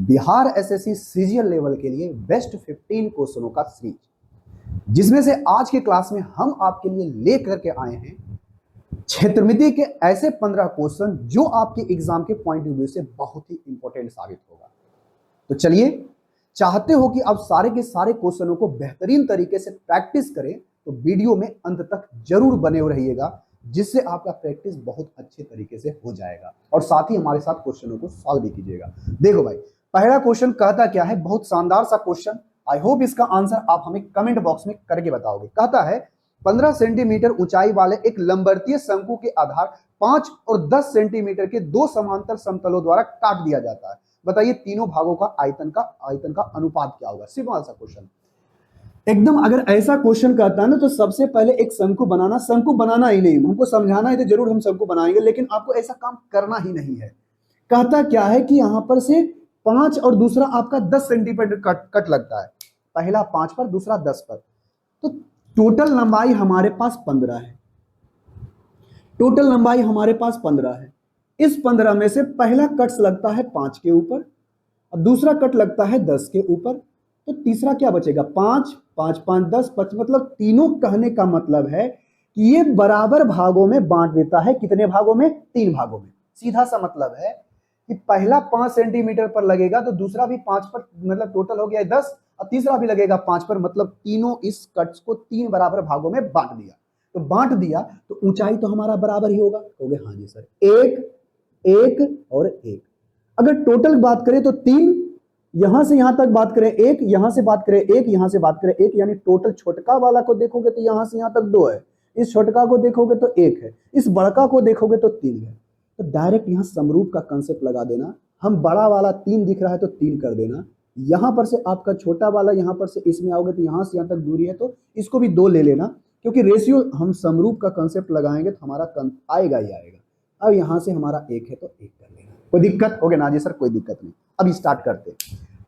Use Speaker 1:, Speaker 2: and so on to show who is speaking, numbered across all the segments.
Speaker 1: Bihar SSC CGL level के लिए best 15 क्वेश्चनों का सीरीज, जिसमें से आज के क्लास में हम आपके लिए लेकर के आए हैं क्षेत्रमिति के ऐसे 15 क्वेश्चन जो आपके एग्जाम के पॉइंट ऑफ व्यू से बहुत ही इंपॉर्टेंट साबित होगा। तो चलिए, चाहते हो कि आप सारे के सारे क्वेश्चनों को बेहतरीन तरीके से प्रैक्टिस करें तो वीडियो में अंत तक जरूर बने हुए रहिएगा, जिससे आपका प्रैक्टिस बहुत अच्छे तरीके से हो जाएगा और साथ ही हमारे साथ क्वेश्चनों को सॉल्व भी कीजिएगा। देखो भाई, पहला क्वेश्चन कहता क्या है, बहुत शानदार सा क्वेश्चन। आई होप इसका आंसर आप हमें कमेंट बॉक्स में करके बताओगे। कहता है 15 सेंटीमीटर ऊंचाई वाले एक लंबवतीय शंकु के आधार 5 और 10 सेंटीमीटर के दो समांतर समतलों द्वारा काट दिया जाता है। बताइए तीनों भागों का आयतन का अनुपात क्या होगा। सिंपल सा क्वेश्चन एकदम। अगर ऐसा क्वेश्चन कहता है ना तो सबसे पहले एक शंकु बनाना ही नहीं, हमको समझाना है तो जरूर हम शंकु बनाएंगे, लेकिन आपको ऐसा काम करना ही नहीं है। कहता क्या है कि यहां पर से 5 और दूसरा आपका 10 सेंटीमीटर कट लगता है। पहला 5 पर, दूसरा 10 पर, तो टोटल लंबाई हमारे पास 15 है। टोटल लंबाई हमारे पास 15 है। इस 15 में से पहला कट लगता है 5 के ऊपर और दूसरा कट लगता है 10 के ऊपर, तो तीसरा क्या बचेगा 5, 5, 5, 10, 5। मतलब तीनों कहने का मतलब है कि ये बराबर भागों में बांट देता है। कितने भागों में? 3 भागों में। सीधा सा मतलब है कि पहला 5 सेंटीमीटर पर लगेगा तो दूसरा भी 5 पर, मतलब टोटल हो गया 10, और तीसरा भी लगेगा 5 पर। मतलब तीनों इस कट्स को 3 बराबर भागों में बांट दिया। तो बांट दिया तो ऊंचाई तो हमारा बराबर ही होगा। हो गया, हाँ जी सर, 1, 1 और 1। अगर टोटल बात करें तो 3, यहां से यहां तक बात करें 1, यहां से बात करें 1, यहां से बात करें 1, यानी टोटल छोटका वाला को देखोगे तो यहां से यहां तक 2 है, इस छोटका को देखोगे तो 1 है, इस बड़का को देखोगे तो 3 है। तो डायरेक्ट यहां समरूप का कंसेप्ट लगा देना। हम बड़ा वाला 3 दिख रहा है तो 3 कर देना। यहां पर से आपका छोटा वाला यहां पर से इसमें आओगे तो यहां से यहां तक दूरी है तो इसको भी 2 ले लेना, क्योंकि रेशियो हम समरूप का कंसेप्ट लगाएंगे तो हमारा आएगा ही आएगा। अब यहां से हमारा 1 है तो 1 कर लेना। कोई दिक्कत? हो गया ना जी सर, कोई दिक्कत नहीं। अब स्टार्ट करते हैं।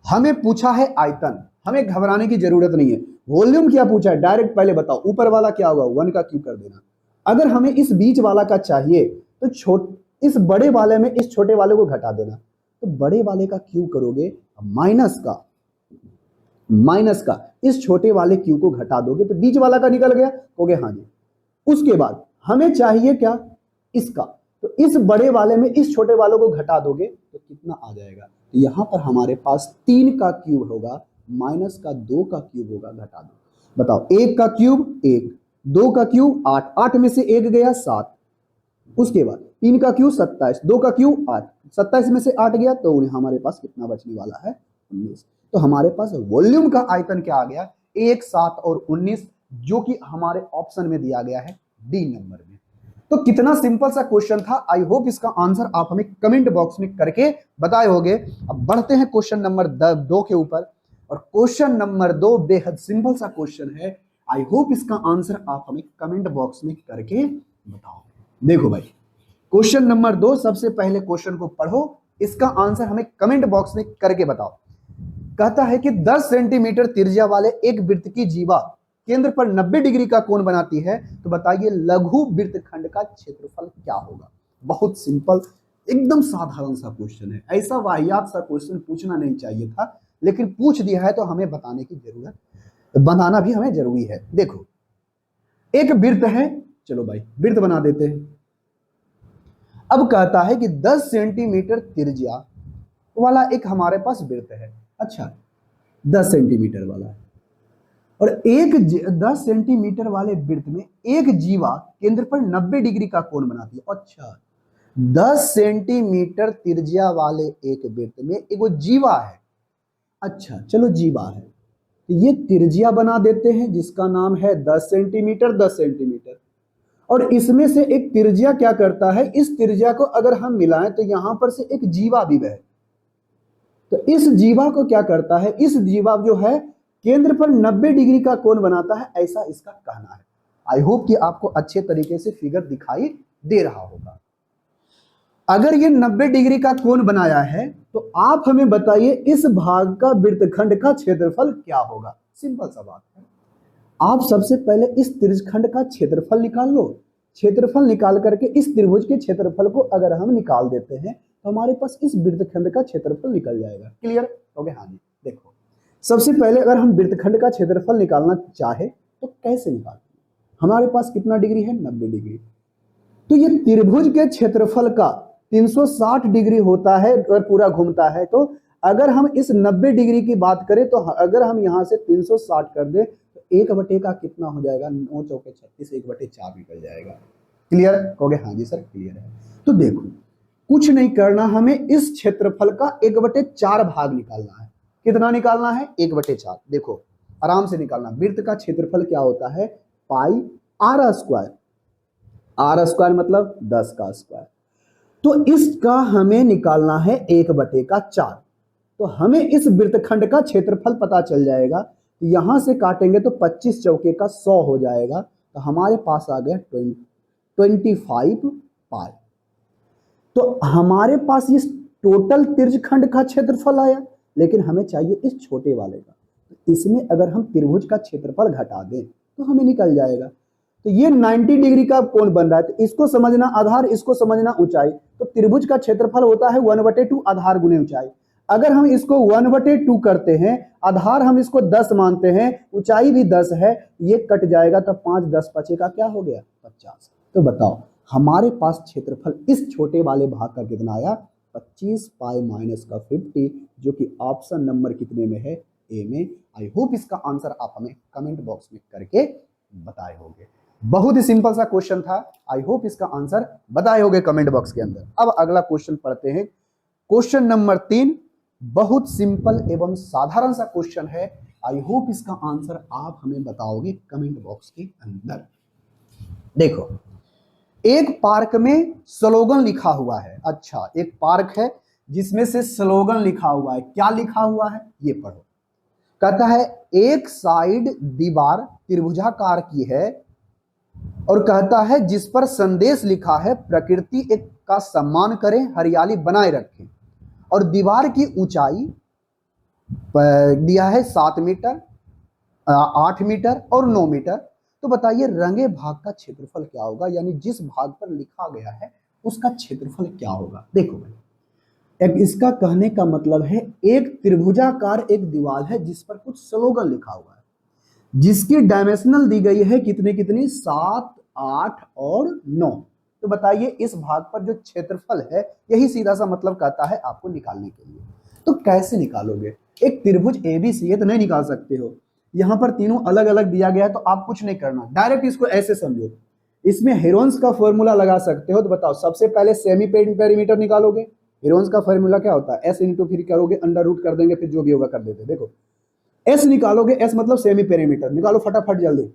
Speaker 1: हमें पूछा है आयतन, हमें घबराने की जरूरत नहीं है। वॉल्यूम क्या पूछा है डायरेक्ट पहले बताओ। ऊपर वाला क्या होगा, 1 का क्यूब कर देना। अगर हमें इस बीच वाला का चाहिए तो इस बड़े वाले में इस छोटे वाले को घटा देना। तो बड़े वाले का क्यूब करोगे, माइनस का इस छोटे वाले क्यूब को घटा दोगे तो बीच वाला का निकल गया। हो गया, हाँ जी। उसके बाद हमें चाहिए क्या, इसका। तो इस बड़े वाले में इस छोटे वालों को घटा दोगे तो कितना आ जाएगा। तो यहां पर हमारे पास 3 का क्यूब होगा, माइनस का 2 का क्यूब होगा, घटा दो। बताओ, 1 का क्यूब 1, 2 का क्यूब 8, 8 में से 1 गया 7। उसके बाद 3 का क्यूब 27, 2 का क्यूब 8, 27 में से 8 गया तो हमारे पास कितना बचने वाला है, 19। तो हमारे पास वॉल्यूम का आयतन क्या आ गया, 1, 7 और 19, जो कि हमारे ऑप्शन में दिया गया है डी नंबर में। तो कितना सिंपल सा क्वेश्चन था। आई होप इसका आंसर आप हमें कमेंट बॉक्स में करके बताए होंगे। अब बढ़ते हैं क्वेश्चन नंबर 2 के ऊपर। और क्वेश्चन नंबर 2 बेहद सिंपल सा क्वेश्चन है। आई होप इसका आंसर आप हमें कमेंट बॉक्स में करके बताओ। देखो भाई, क्वेश्चन नंबर 2, सबसे पहले क्वेश्चन को पढ़ो, इसका आंसर हमें कमेंट बॉक्स में करके बताओ। कहता है कि 10 सेंटीमीटर त्रिज्या वाले एक वृत्त की जीवा केंद्र पर 90 डिग्री का कोण बनाती है, तो बताइए लघु वृत्तखंड का क्षेत्रफल क्या होगा। बहुत सिंपल, एकदम साधारण सा क्वेश्चन है। ऐसा वाहियात सा क्वेश्चन पूछना नहीं चाहिए था, लेकिन पूछ दिया है तो हमें बताने की जरूरत, बनाना भी हमें जरूरी है। देखो, एक वृत्त है, चलो भाई वृत्त बना देते हैं। अब कहता है कि 10 सेंटीमीटर त्रिज्या वाला एक हमारे पास वृत्त है। अच्छा, 10 सेंटीमीटर वाला है और 10 सेंटीमीटर वाले वृत्त में एक जीवा केंद्र पर 90 डिग्री का कोण बनाती है। अच्छा, 10 सेंटीमीटर त्रिज्या वाले एक वृत्त में एक जीवा है। अच्छा चलो, जीवा है तो ये त्रिज्या बना देते हैं जिसका नाम है 10 सेंटीमीटर, 10 सेंटीमीटर। और इसमें से एक त्रिज्या क्या करता है, इस त्रिज्या को अगर हम मिलाएं तो यहां पर से एक जीवा भी है। तो इस जीवा को क्या करता है, इस जीवा जो है केंद्र पर 90 डिग्री का कोण बनाता है, ऐसा इसका कहना है। आई होप कि आपको अच्छे तरीके से फिगर दिखाई दे रहा होगा। अगर ये 90 डिग्री का कोण बनाया है तो आप हमें बताइए इस भाग का वृत्तखंड का क्षेत्रफल क्या होगा। सिंपल सा बात है। आप सबसे पहले इस त्रिज्यखंड का क्षेत्रफल निकाल लो। क्षेत्रफल निकाल करके इस त्रिभुज के क्षेत्रफल को अगर हम निकाल देते हैं तो हमारे पास इस वृत्तखंड का क्षेत्रफल निकल जाएगा। क्लियर हो गया? हाँ जी। देखो सबसे पहले अगर हम वृत्तखंड का क्षेत्रफल निकालना चाहे तो कैसे निकालें? हमारे पास कितना डिग्री है? 90 डिग्री। तो ये त्रिभुज के क्षेत्रफल का 360 डिग्री होता है और पूरा घूमता है। तो अगर हम इस 90 डिग्री की बात करें तो अगर हम यहां से 360 कर दे तो 1/, का कितना हो जाएगा? 9 चौके 36, 1/4 निकल जाएगा। क्लियर हो गया? हाँ जी सर क्लियर है। तो देखो कुछ नहीं करना, हमें इस क्षेत्रफल का 1/4 भाग निकालना है। कितना निकालना है? 1/4। देखो आराम से निकालना। वृत्त का क्षेत्रफल क्या होता है? पाई आर स्क्वायर। आर स्क्वायर मतलब 10 का स्क्वायर। तो इसका हमें निकालना है 1/4। तो हमें इस वृत्तखंड का क्षेत्रफल पता चल जाएगा। यहां से काटेंगे तो 25 चौके का 100 हो जाएगा। तो हमारे पास आ गया 25 पाई। तो हमारे पास इस टोटल त्रिज्यखंड का क्षेत्रफल आया, लेकिन हमें चाहिए इस छोटे वाले का। तो इसमें अगर हम त्रिभुज का क्षेत्रफल घटा दें तो हमें निकल जाएगा। तो ये 90 डिग्री का कोण बन रहा है, तो इसको समझना आधार, इसको समझना ऊंचाई। तो त्रिभुज का क्षेत्रफल होता है 1/2 आधार गुने ऊंचाई। अगर हम इसको 1/2 करते हैं, आधार हम इसको 10 मानते हैं, ऊंचाई भी 10 है, ये कट जाएगा तो 5 10 बचेगा, क्या हो गया? 50। तो बताओ हमारे पास क्षेत्रफल इस छोटे वाले भाग का कितना आया? 25 पाई माइनस का 50, जो कि ऑप्शन नंबर कितने में है? ए में। आई होप इसका आंसर आप हमें कमेंट बॉक्स में करके बताए होंगे। बहुत ही सिंपल सा क्वेश्चन था। आई होप इसका आंसर बताए होंगे कमेंट बॉक्स के अंदर। अब अगला क्वेश्चन पढ़ते हैं। क्वेश्चन नंबर 3 बहुत सिंपल एवं साधारण सा क्वेश्चन है। आई होप इसका आंसर आप हमें बताओगे कमेंट बॉक्स के अंदर। देखो एक पार्क में स्लोगन लिखा हुआ है। अच्छा, एक पार्क है जिसमें से स्लोगन लिखा हुआ है। क्या लिखा हुआ है ये पढ़ो। कहता है एक साइड दीवार त्रिभुजाकार की है और कहता है जिस पर संदेश लिखा है प्रकृति एक का सम्मान करें, हरियाली बनाए रखें। और दीवार की ऊंचाई दिया है 7 मीटर, 8 मीटर और 9 मीटर। तो बताइए रंगे भाग का क्षेत्रफल क्या होगा, यानी जिस भाग पर लिखा गया है उसका क्षेत्रफल क्या होगा। देखो भाई, एक इसका कहने का मतलब है एक त्रिभुजाकार एक दीवार है जिस पर कुछ स्लोगन लिखा हुआ है, जिसकी डायमेंशनल दी गई है कितनी कितनी? 7, 8 और 9। तो बताइए इस भाग पर जो क्षेत्रफल है, यही सीधा सा मतलब कहता है आपको निकालने के लिए। तो कैसे निकालोगे? एक त्रिभुज ABC है तो नहीं निकाल सकते हो। यहां पर तीनों अलग अलग दिया गया है, तो आप कुछ नहीं करना, डायरेक्ट इसको ऐसे समझो। इसमें हेरोन्स का फॉर्मूला लगा सकते हो। तो बताओ सबसे पहले सेमी पेरीमीटर निकालोगे। हेरोन्स का फॉर्मूला क्या होता है? S इंटू फिर करोगे अंडर रूट कर देंगे, फिर जो भी होगा कर देते। देखो S निकालोगे, S मतलब सेमी पेरीमीटर। निकालो फटाफट जल्दी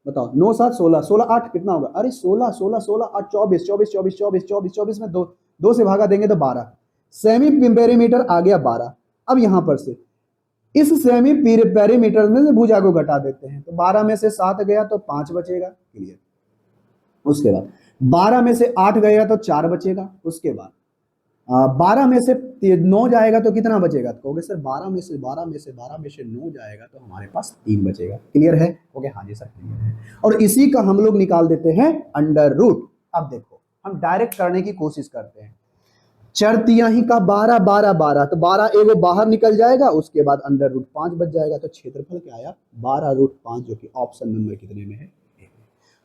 Speaker 1: बताओ। 9 7 16, 16 8 कितना होगा? अरे 16 16 16 8 24, 24 24 24 24 24 में दो से भागा देंगे तो 12। सेमी पेरीमीटर आ गया 12। अब यहां पर से इस सेमी पेरीमीटर में से भुजा को घटा देते हैं, तो 12 में से 7 गया तो 5 बचेगा। क्लियर। उसके बाद 12 में से 8 गया तो 4 बचेगा। उसके बाद 12 में से 9 जाएगा तो कितना बचेगा? तो कहोगे सर 12 में से 9 जाएगा तो हमारे पास 3 बचेगा। क्लियर है? कहोगे हाँ जी सर क्लियर है। और इसी का हम लोग निकाल देते हैं अंडर रूट। अब देखो हम डायरेक्ट करने की कोशिश करते हैं। चर तिहाई का 12 12 12, तो 12 एगो बाहर निकल जाएगा। उसके बाद अंडर रूट 5 बच जाएगा। तो क्षेत्रफल क्या आया? 12√5, जो कि ऑप्शन नंबर कितने में है?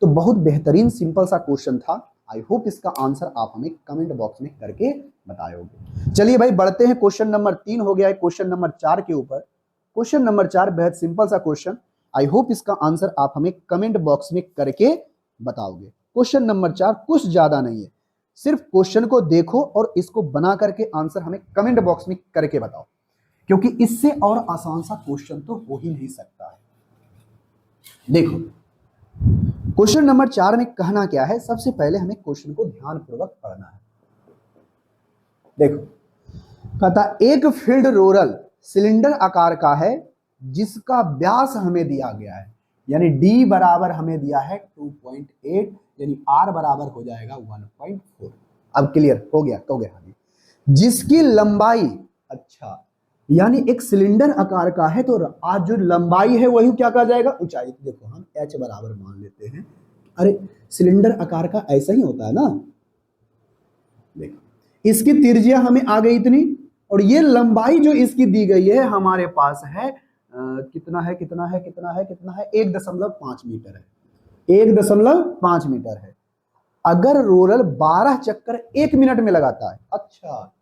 Speaker 1: तो बहुत बेहतरीन सिंपल सा क्वेश्चन था। आई होप इसका आंसर आप हमें कमेंट बॉक्स में करके बताए होंगे। चलिए भाई बढ़ते हैं। क्वेश्चन नंबर 3 हो गया है क्वेश्चन नंबर 4 के ऊपर। क्वेश्चन नंबर 4 बेहद सिंपल सा क्वेश्चन। आई होप इसका आंसर आप हमें कमेंट बॉक्स में करके बताओगे। क्वेश्चन नंबर 4 कुछ ज्यादा नहीं है, सिर्फ क्वेश्चन को देखो और इसको बना करके आंसर हमें कमेंट बॉक्स में करके बताओ, क्योंकि इससे और आसान सा क्वेश्चन तो हो ही नहीं सकता है। देखो क्वेश्चन नंबर 4 में कहना क्या है, सबसे पहले हमें क्वेश्चन को ध्यानपूर्वक पढ़ना है। देखो कहता एक फील्ड रोलर सिलेंडर आकार का है जिसका व्यास हमें दिया गया है, यानी D बराबर हमें दिया है 2.8, यानी R बराबर हो जाएगा 1.4। अब क्लियर हो गया? तो गया जिसकी लंबाई, अच्छा यानी एक सिलेंडर आकार का है तो आज जो लंबाई है वही क्या कहा जाएगा? ऊंचाई। देखो हम h बराबर मान लेते हैं। अरे सिलेंडर आकार का ऐसा ही होता है ना। देखो इसकी त्रिज्या हमें आ गई इतनी, और ये लंबाई जो इसकी दी गई है हमारे पास है कितना है कितना है कितना है कितना है 1.5 मीटर है, 1.5 मीटर है। अगर रोलर 12 चक्कर 1 मिनट में लगाता है, अच्छा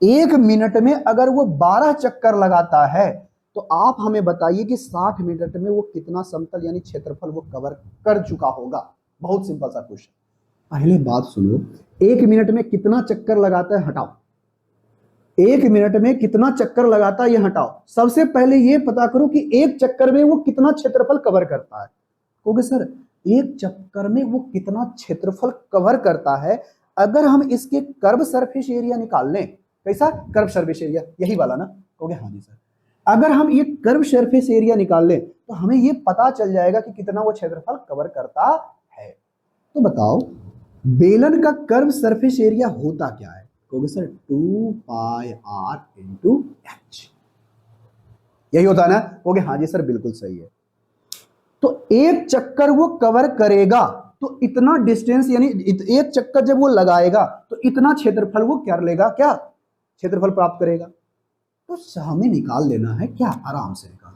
Speaker 1: 1 मिनट में अगर वो 12 चक्कर लगाता है, तो आप हमें बताइए कि 60 मिनट में वो कितना समतल यानी क्षेत्रफल वो कवर कर चुका होगा। बहुत सिंपल सा क्वेश्चन। पहले बात सुनो, 1 मिनट में कितना चक्कर लगाता है हटाओ, 1 मिनट में कितना चक्कर लगाता है ये हटाओ। सबसे पहले ये पता करो कि एक चक्कर में वो कितना क्षेत्रफल कवर करता है। क्योंकि सर एक चक्कर में वो कितना क्षेत्रफल कवर करता है, अगर हम इसके कर्व सरफेस एरिया निकाल लें, कैसा कर्व सरफेस एरिया, यही वाला ना। क्योंकि हाँ जी सर, अगर हम ये कर्व सरफेस एरिया निकाल लें तो हमें ये पता चल जाएगा कि कितना वो क्षेत्रफल कवर करता है। तो बताओ बेलन का कर्व सरफेस एरिया होता क्या है? क्योंकि सर 2 पाई r इंटू h, यही होता है ना। क्योंकि हाँ जी सर बिल्कुल सही है। तो एक चक्कर वो कवर करेगा तो इतना डिस्टेंस यानी एक चक्कर जब वो लगाएगा तो इतना क्षेत्रफल वो कर लेगा, क्या क्षेत्रफल प्राप्त करेगा। तो हमें निकाल लेना है, क्या आराम से निकाल।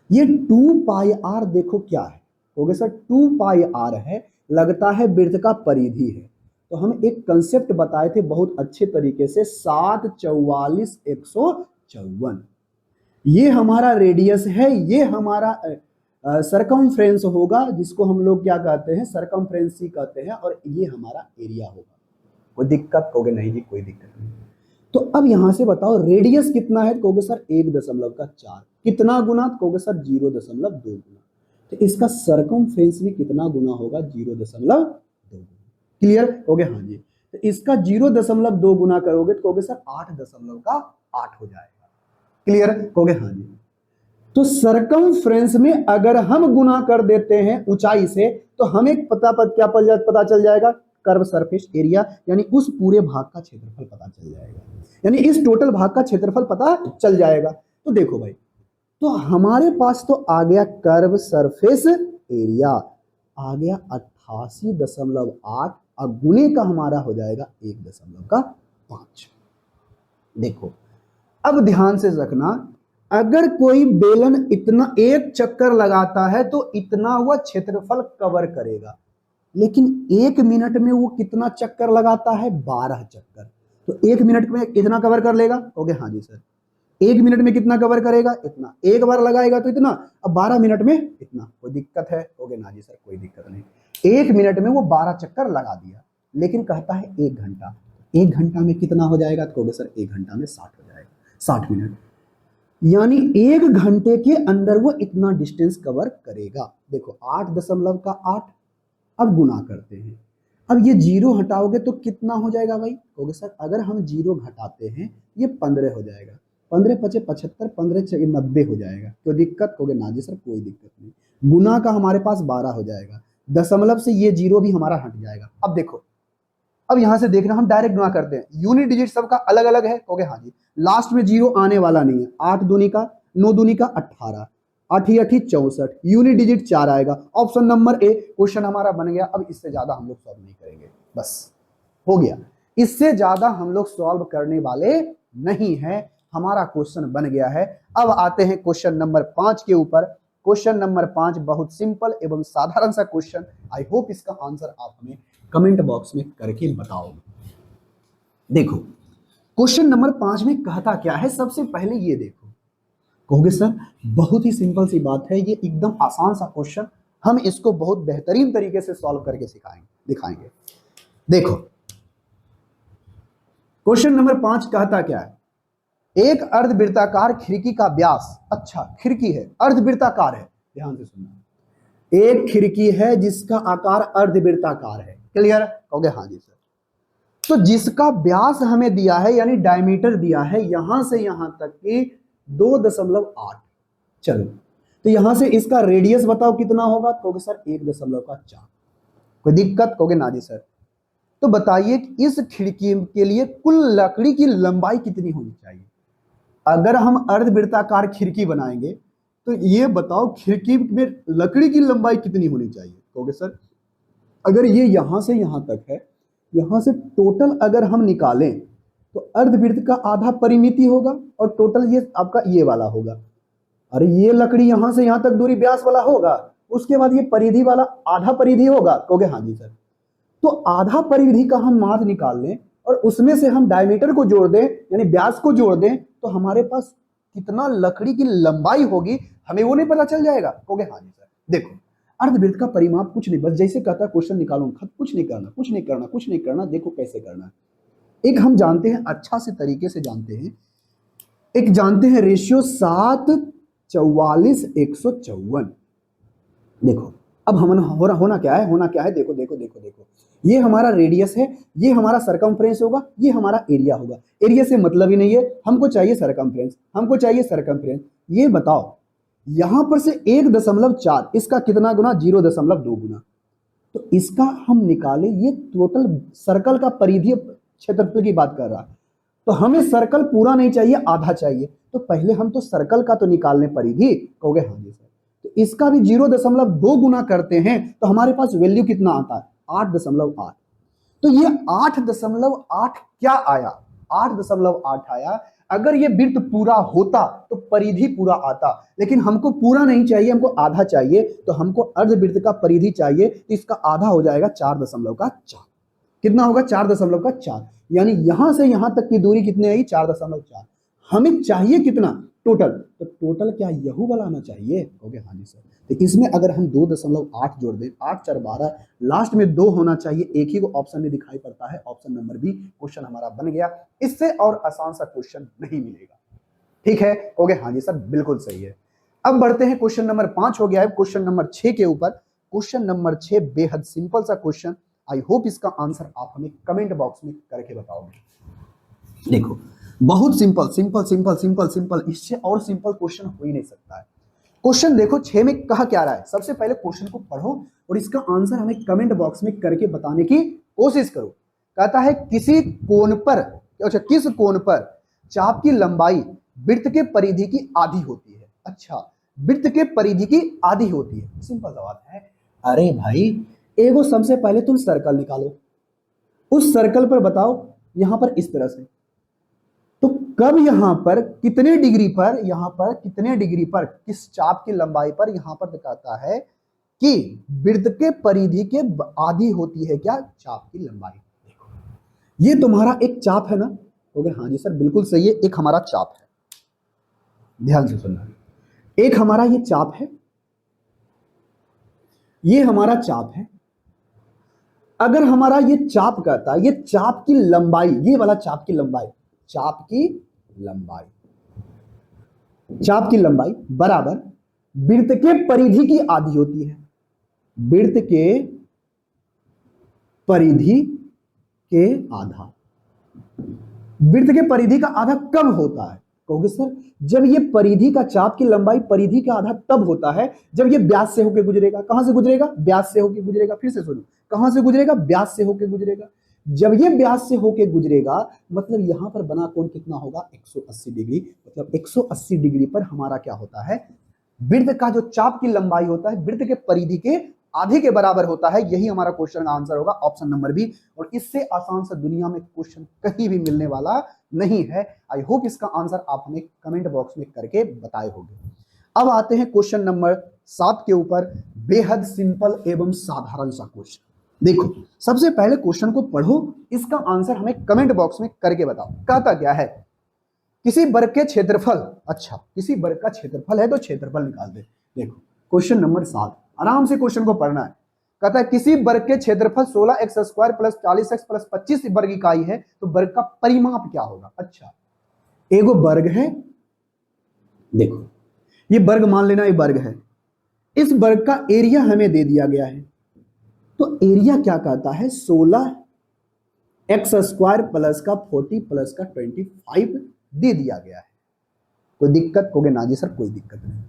Speaker 1: ये 2 पाई r देखो क्या है, क्योंकि सर 2 पाई r है, लगता है वृत्त का परिधि है। तो हम एक कंसेप्ट बताए थे बहुत अच्छे तरीके से, 7 44 154, ये हमारा रेडियस है, ये हमारा सरकमफ्रेंस होगा, जिसको हम लोग क्या कहते हैं सरकमफ्रेंस ही कहते हैं, और ये हमारा एरिया होगा। कोई दिक्कत? कहोगे नहीं जी कोई दिक्कत नहीं। तो अब यहां से बताओ रेडियस कितना है, कहोगे सर 1.4, कितना गुना, कहोगे सर 0.2 गुना। तो इसका सरकमफ्रेंस भी कितना गुना होगा, 0.2 गुना। क्लियर? कहोगे हाँ जी। तो इसका 0.2 गुना करोगे तो कहोगे सर 8.8 हो जाएगा। क्लियर? कहोगे हाँ जी। तो सरकमफ्रेंस में अगर हम गुना कर देते हैं ऊंचाई से, तो हमें क्या पता चल जाएगा, कर्व सरफेस एरिया, यानी उस पूरे भाग का क्षेत्रफल पता चल जाएगा, यानी इस टोटल भाग का क्षेत्रफल पता चल जाएगा। तो देखो भाई, तो हमारे पास तो आ गया कर्व सरफेस एरिया, आ गया 88.8, और गुने का हमारा हो जाएगा 1.5। देखो अब ध्यान से रखना, अगर कोई बेलन इतना एक चक्कर लगाता है तो इतना वह क्षेत्रफल कवर करेगा, लेकिन 1 मिनट में वो कितना चक्कर लगाता है, 12 चक्कर। तो 1 मिनट में कितना कवर कर लेगा? ओके हाँ जी सर, 1 मिनट में कितना कवर करेगा, इतना। एक बार लगाएगा तो इतना, अब 12 मिनट में इतना। कोई दिक्कत है? ओके ना जी सर कोई दिक्कत नहीं। 1 मिनट में वो 12 चक्कर लगा दिया, लेकिन कहता है 1 घंटा। 1 घंटा में कितना हो जाएगा? तो सर 1 घंटा में 60 हो जाएगा, 60 मिनट, यानी 1 घंटे के अंदर वो इतना डिस्टेंस कवर करेगा। देखो 8.8, अब गुना करते हैं। अब ये 0 हटाओगे तो कितना हो जाएगा भाई? कहोगे सर अगर हम 0 घटाते हैं ये 15 हो जाएगा, 15 पचे 75, 15 छः 90 हो जाएगा। तो दिक्कत? कहोगे ना जी सर कोई दिक्कत नहीं। गुना का हमारे पास 12 हो जाएगा, दशमलव से ये 0 भी हमारा हट जाएगा। अब देखो, अब यहां से देखना, हम डायरेक्ट गुना करते हैं, यूनिट डिजिट सबका अलग अलग है। कहोगे हाँ जी, लास्ट में 0 आने वाला नहीं है। 8 दूनी का 9 दूनी का 18, 8 8 64, यूनिट डिजिट 4 आएगा। ऑप्शन नंबर ए क्वेश्चन हमारा बन गया। अब इससे ज्यादा हम लोग सॉल्व नहीं करेंगे, बस हो गया। इससे ज्यादा हम लोग सॉल्व करने वाले नहीं है, हमारा क्वेश्चन बन गया है। अब आते हैं क्वेश्चन नंबर 5 के ऊपर। क्वेश्चन नंबर 5 बहुत सिंपल एवं साधारण सा क्वेश्चन। आई होप इसका आंसर आप हमें कमेंट बॉक्स में करके बताओ। देखो क्वेश्चन नंबर 5 में कहता क्या है, सबसे पहले ये देखो। कहोगे सर बहुत ही सिंपल सी बात है, ये एकदम आसान सा क्वेश्चन, हम इसको बहुत बेहतरीन तरीके से सॉल्व करके दिखाएंगे। देखो क्वेश्चन नंबर 5 कहता क्या है, एक अर्धवृत्ताकार खिड़की का व्यास, अच्छा खिड़की है अर्धवृत्ताकार है, ध्यान से सुनना, एक खिड़की है जिसका आकार अर्धवृत्ताकार है। क्लियर? कहोगे हाँ जी सर। तो जिसका व्यास हमें दिया है यानी डायमीटर दिया है यहां से यहां तक की 2.8। चलो तो यहां से इसका रेडियस बताओ कितना होगा? कहोगे सर 1.4। कोई दिक्कत? कहोगे ना जी सर। तो बताइए कि इस खिड़की के लिए कुल लकड़ी की लंबाई कितनी होनी चाहिए? अगर हम अर्धवृत्ताकार खिड़की बनाएंगे तो ये बताओ खिड़की में लकड़ी की लंबाई कितनी होनी चाहिए? कहोगे सर अगर ये यहां से यहां तक है, यहां से टोटल अगर हम निकालें तो अर्धवृत्त का आधा परिमिति होगा और टोटल ये आपका ये वाला होगा। अरे ये लकड़ी यहां से यहां तक दूरी व्यास वाला होगा, उसके बाद ये परिधि वाला आधा परिधि होगा। कहोगे हाँ जी सर। तो आधा परिधि का हम माप निकाल लें और उसमें से हम डायमीटर को जोड़ दें, यानी व्यास को जोड़ दें, तो हमारे पास कितना लकड़ी की लंबाई होगी हमें वो नहीं पता चल जाएगा। कहोगे हाँ जी सर। देखो अर्धवृत्त का परिमाप कुछ नहीं, बस जैसे कहता है क्वेश्चन निकालो, कुछ नहीं करना, कुछ नहीं करना, कुछ नहीं करना। देखो कैसे करना है। एक हम जानते हैं, अच्छा से तरीके से जानते हैं, एक जानते हैं रेशियो 7:44:154। देखो अब हम होना क्या है, होना क्या है, देखो देखो देखो देखो, ये हमारा रेडियस है, ये हमारा सरकमफ्रेंस होगा, ये हमारा एरिया होगा। एरिया से मतलब ही नहीं है, हमको चाहिए सरकमफ्रेंस, हमको चाहिए सरकमफ्रेंस। ये बताओ यहां पर से 1.4 इसका कितना गुना, 0.2 गुना। तो इसका हम निकाले, ये टोटल सर्कल का परिधि क्षेत्रफल की बात कर रहा है। तो हमें सर्कल पूरा नहीं चाहिए, आधा चाहिए। तो पहले हम तो सर्कल का तो निकाल लें परिधि। कहोगे हाँ जी सर। तो इसका भी 0.2 गुना करते हैं तो हमारे पास वैल्यू कितना आता है, 8.8। तो ये 8.8 क्या आया, 8.8 आया। अगर ये वृत्त पूरा होता तो परिधि पूरा आता, लेकिन हमको पूरा नहीं चाहिए, हमको आधा चाहिए। तो हमको अर्धवृत्त का परिधि चाहिए, तो इसका आधा हो जाएगा 4.4। कितना होगा, 4.4। यानी यहां से यहां तक की दूरी कितनी आई, 4.4। हमें चाहिए कितना टोटल, तो टोटल क्या यहू वाला आना चाहिए। कहोगे हाँ जी सर। तो इसमें अगर हम 2.8 जोड़ दें, 8 4 12, लास्ट में 2 होना चाहिए, एक ही को ऑप्शन में दिखाई पड़ता है, ऑप्शन नंबर बी। क्वेश्चन हमारा बन गया। इससे और आसान सा क्वेश्चन नहीं मिलेगा। ठीक है, कहोगे हाँ जी सर, बिल्कुल सही है। अब बढ़ते हैं, क्वेश्चन नंबर 5 हो गया है, क्वेश्चन नंबर 6 के ऊपर। क्वेश्चन नंबर 6 बेहद सिंपल सा क्वेश्चन। आई होप इसका आंसर आप हमें कमेंट बॉक्स में करके बताओगे। देखो बहुत simple simple simple simple simple, इससे और सिंपल क्वेश्चन हो ही नहीं सकता है। क्वेश्चन देखो 6 में कहा क्या रहा है। सबसे पहले क्वेश्चन को पढ़ो और इसका आंसर हमें कमेंट बॉक्स में करके बताने की कोशिश करो। कहता है किसी कोण पर, अच्छा किस कोण पर चाप की लंबाई वृत्त के परिधि की आधी होती है। अच्छा, वृत्त के परिधि की आधी होती है, सिंपल सवाल है। अरे भाई एगो सबसे पहले तुम सर्कल निकालो, उस सर्कल पर बताओ यहां पर इस तरह से, तो कब यहां पर कितने डिग्री पर, यहां पर कितने डिग्री पर, किस चाप की लंबाई पर, यहां पर दिखाता है कि वृत्त के परिधि के आधी होती है क्या, चाप की लंबाई। देखो ये तुम्हारा एक चाप है ना। तो हाँ जी सर बिल्कुल सही है, एक हमारा चाप है, ध्यान से सुनना। एक हमारा ये चाप है, ये हमारा चाप है। अगर हमारा ये चाप कहता है, ये चाप की लंबाई, ये वाला चाप की लंबाई, चाप की लंबाई, चाप की लंबाई बराबर वृत्त के परिधि की आधी होती है। वृत्त के परिधि के आधा, वृत्त के परिधि का आधा कब होता है। कहोगे सर जब ये परिधि का, चाप की लंबाई परिधि का आधा तब होता है जब ये व्यास से होकर गुजरेगा। कहां से गुजरेगा, व्यास से होकर गुजरेगा। फिर से सुनो, कहां से गुजरेगा, व्यास से होकर गुजरेगा। जब ये व्यास से होकर गुजरेगा मतलब यहां पर बना कोण कितना होगा, 180 डिग्री। मतलब 180 डिग्री पर हमारा क्या होता है, वृत्त का जो चाप की लंबाई होता है वृत्त के परिधि के आधे के बराबर होता है। यही हमारा क्वेश्चन का आंसर होगा, ऑप्शन नंबर बी। और इससे आसान से दुनिया में क्वेश्चन कहीं भी मिलने वाला नहीं है। आई होप इसका आंसर आप हमें कमेंट बॉक्स में करके बताए होंगे। अब आते हैं क्वेश्चन नंबर 7 के ऊपर, बेहद सिंपल एवं साधारण सा क्वेश्चन। देखो सबसे पहले क्वेश्चन को पढ़ो, इसका आंसर हमें कमेंट बॉक्स में करके बताओ। कहता क्या है, किसी वर्ग के क्षेत्रफल, अच्छा किसी वर्ग का क्षेत्रफल है तो क्षेत्रफल निकाल दे। देखो क्वेश्चन नंबर 7, आराम से क्वेश्चन को पढ़ना है। कहता है किसी वर्ग के क्षेत्रफल 16x² + 40x + 25 वर्ग इकाई है तो वर्ग का परिमाप क्या होगा। अच्छा एगो वर्ग है, देखो ये वर्ग मान लेना, ये वर्ग है। इस वर्ग का एरिया हमें दे दिया गया है, तो एरिया क्या कहता है, 16x² + 40 + 25 दे दिया गया है। कोई दिक्कत, कहोगे ना जी सर कोई दिक्कत नहीं।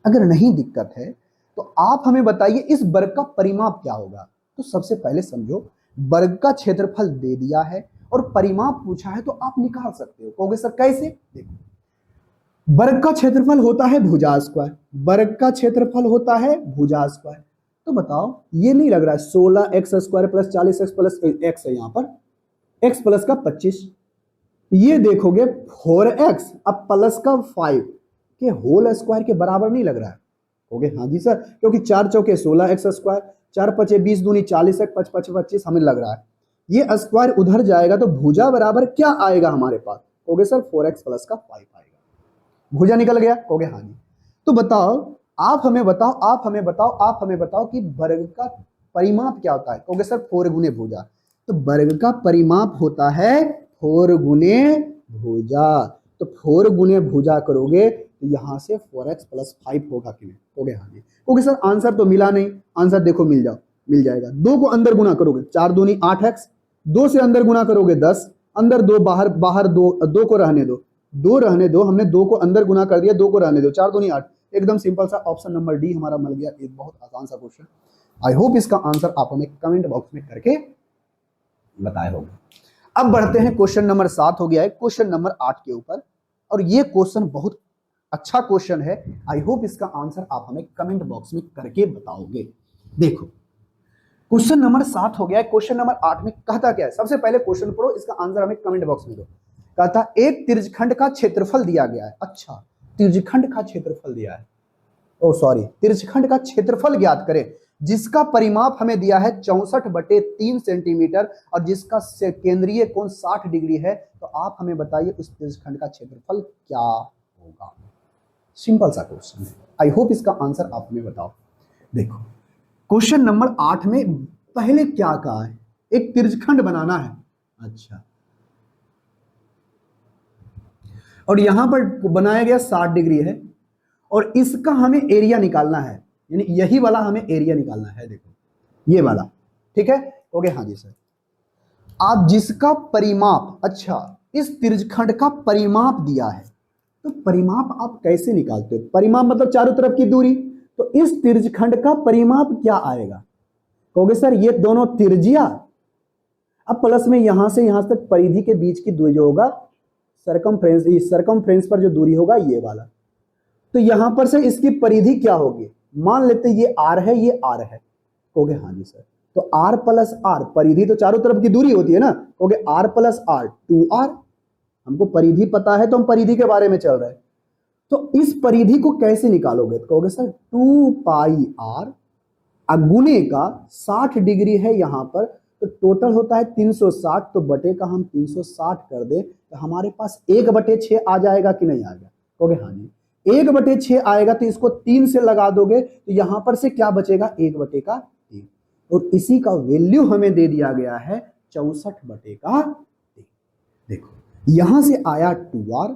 Speaker 1: अगर नहीं दिक्कत है तो आप हमें बताइए इस वर्ग का परिमाप क्या होगा। तो सबसे पहले समझो, वर्ग का क्षेत्रफल दे दिया है और परिमाप पूछा है तो आप निकाल सकते हो। कहोगे सर कैसे, देखो वर्ग का क्षेत्रफल होता है भुजा स्क्वायर, वर्ग का क्षेत्रफल होता है भुजा स्क्वायर। तो बताओ, ये नहीं लग रहा है 16x² plus 40x plus x है, यहाँ पर x प्लस का 25, ये देखोगे 4x अब प्लस का 5 के होल स्क्वायर के बराबर नहीं लग रहा है। ओके हाँ जी सर, क्योंकि 4 चौके 16x², 4 पचे 20 दूनी 40, 5 पचे 25 हमें लग रहा है। ये स्क्वायर उधर जाएगा तो भुजा बराबर क्या आएगा हमारे पास? ओके सर 4x प्लस का 5 आएगा। भुजा निकल गया? ओके हाँ जी। तो बताओ, आप हमें बताओ कि वर्ग का परिमाप क्या होता है? ओके सर 4 गुने भुजा। तो वर्ग का परिमाप होता है 4 गुने भुजा। तो 4 गुने भुजा करोगे तो यहां से 4x प्लस 5 होगा कि नहीं? ओके हाँ जी। ओके सर आंसर तो मिला नहीं, आंसर देखो मिल जाएगा। 2 को अंदर गुना करोगे 4 दूनी 8x, 2 से अंदर गुना करोगे 10, अंदर 2 बाहर 2 को रहने दो, 2 रहने दो, हमने 2 को अंदर गुना कर दिया, 2 को रहने दो, 4 दूनी 8। एकदम सिंपल सा ऑप्शन नंबर डी हमारा मिल गया। एक बहुत आसान सा क्वेश्चन। आई होप इसका आंसर आप हमें कमेंट बॉक्स में करके बताए होंगे। अब बढ़ते हैं क्वेश्चन नंबर 7 हो गया है क्वेश्चन नंबर 8 के ऊपर, और ये क्वेश्चन बहुत अच्छा क्वेश्चन है। आई होप इसका आंसर आप हमें कमेंट बॉक्स में करके बताओगे। देखो क्वेश्चन नंबर 7 हो गया है। क्वेश्चन नंबर 8 में कहता क्या है? सबसे पहले क्वेश्चन पढ़ो, इसका आंसर हमें कमेंट बॉक्स में दो। कहता एक तिर्यकखंड का क्षेत्रफल दिया गया है। अच्छा, तिर्यकखंड का क्षेत्रफल दिया है, ओ सॉरी, तिर्यकखंड का क्षेत्रफल ज्ञात करें जिसका परिमाप हमें दिया है 64/3 सेंटीमीटर और जिसका केंद्रीय कोण 60 डिग्री है। तो आप हमें बताइए उस तिर्यकखंड का क्षेत्रफल क्या होगा? सिंपल सा क्वेश्चन है। आई होप इसका आंसर आप हमें बताओ। देखो क्वेश्चन नंबर 8 में पहले क्या कहा है? एक तिर्यकखंड बनाना है। अच्छा, और यहां पर बनाया गया 60 डिग्री है और इसका हमें एरिया निकालना है, यानी यही वाला हमें एरिया निकालना है। देखो ये वाला, ठीक है? ओके हाँ जी सर। आप जिसका परिमाप, अच्छा इस तिर्यकखंड का परिमाप दिया है, तो परिमाप आप कैसे निकालते हो? परिमाप मतलब चारों तरफ की दूरी। तो इस तिर्यकखंड का परिमाप क्या आएगा? कहोगे सर ये दोनों त्रिज्या, अब प्लस में यहां से यहां तक परिधि के बीच की दूरी जो होगा, सरकमफ्रेंस, इस सरकमफ्रेंस पर जो दूरी होगा ये वाला, तो यहां पर से इसकी परिधि क्या होगी? मान लेते ये r है, ये r है। कहोगे हाँ जी सर। तो r प्लस r, परिधि तो चारों तरफ की दूरी होती है ना। कहोगे r प्लस r 2r। हमको परिधि पता है तो हम परिधि के बारे में चल रहे हैं। तो इस परिधि को कैसे निकालोगे? तो कहोगे सर 2 पाई r गुने का 60 डिग्री है यहां पर, तो टोटल होता है 360। तो बटे का हम 360 कर दे तो हमारे पास 1/6 आ जाएगा कि नहीं आएगा? कहोगे हाँ जी। 1/6 आएगा तो इसको 3 से लगा दोगे तो यहां पर से क्या बचेगा? 1/3। और इसी का वैल्यू हमें दे दिया गया है 64/3। देखो यहां से आया 2r,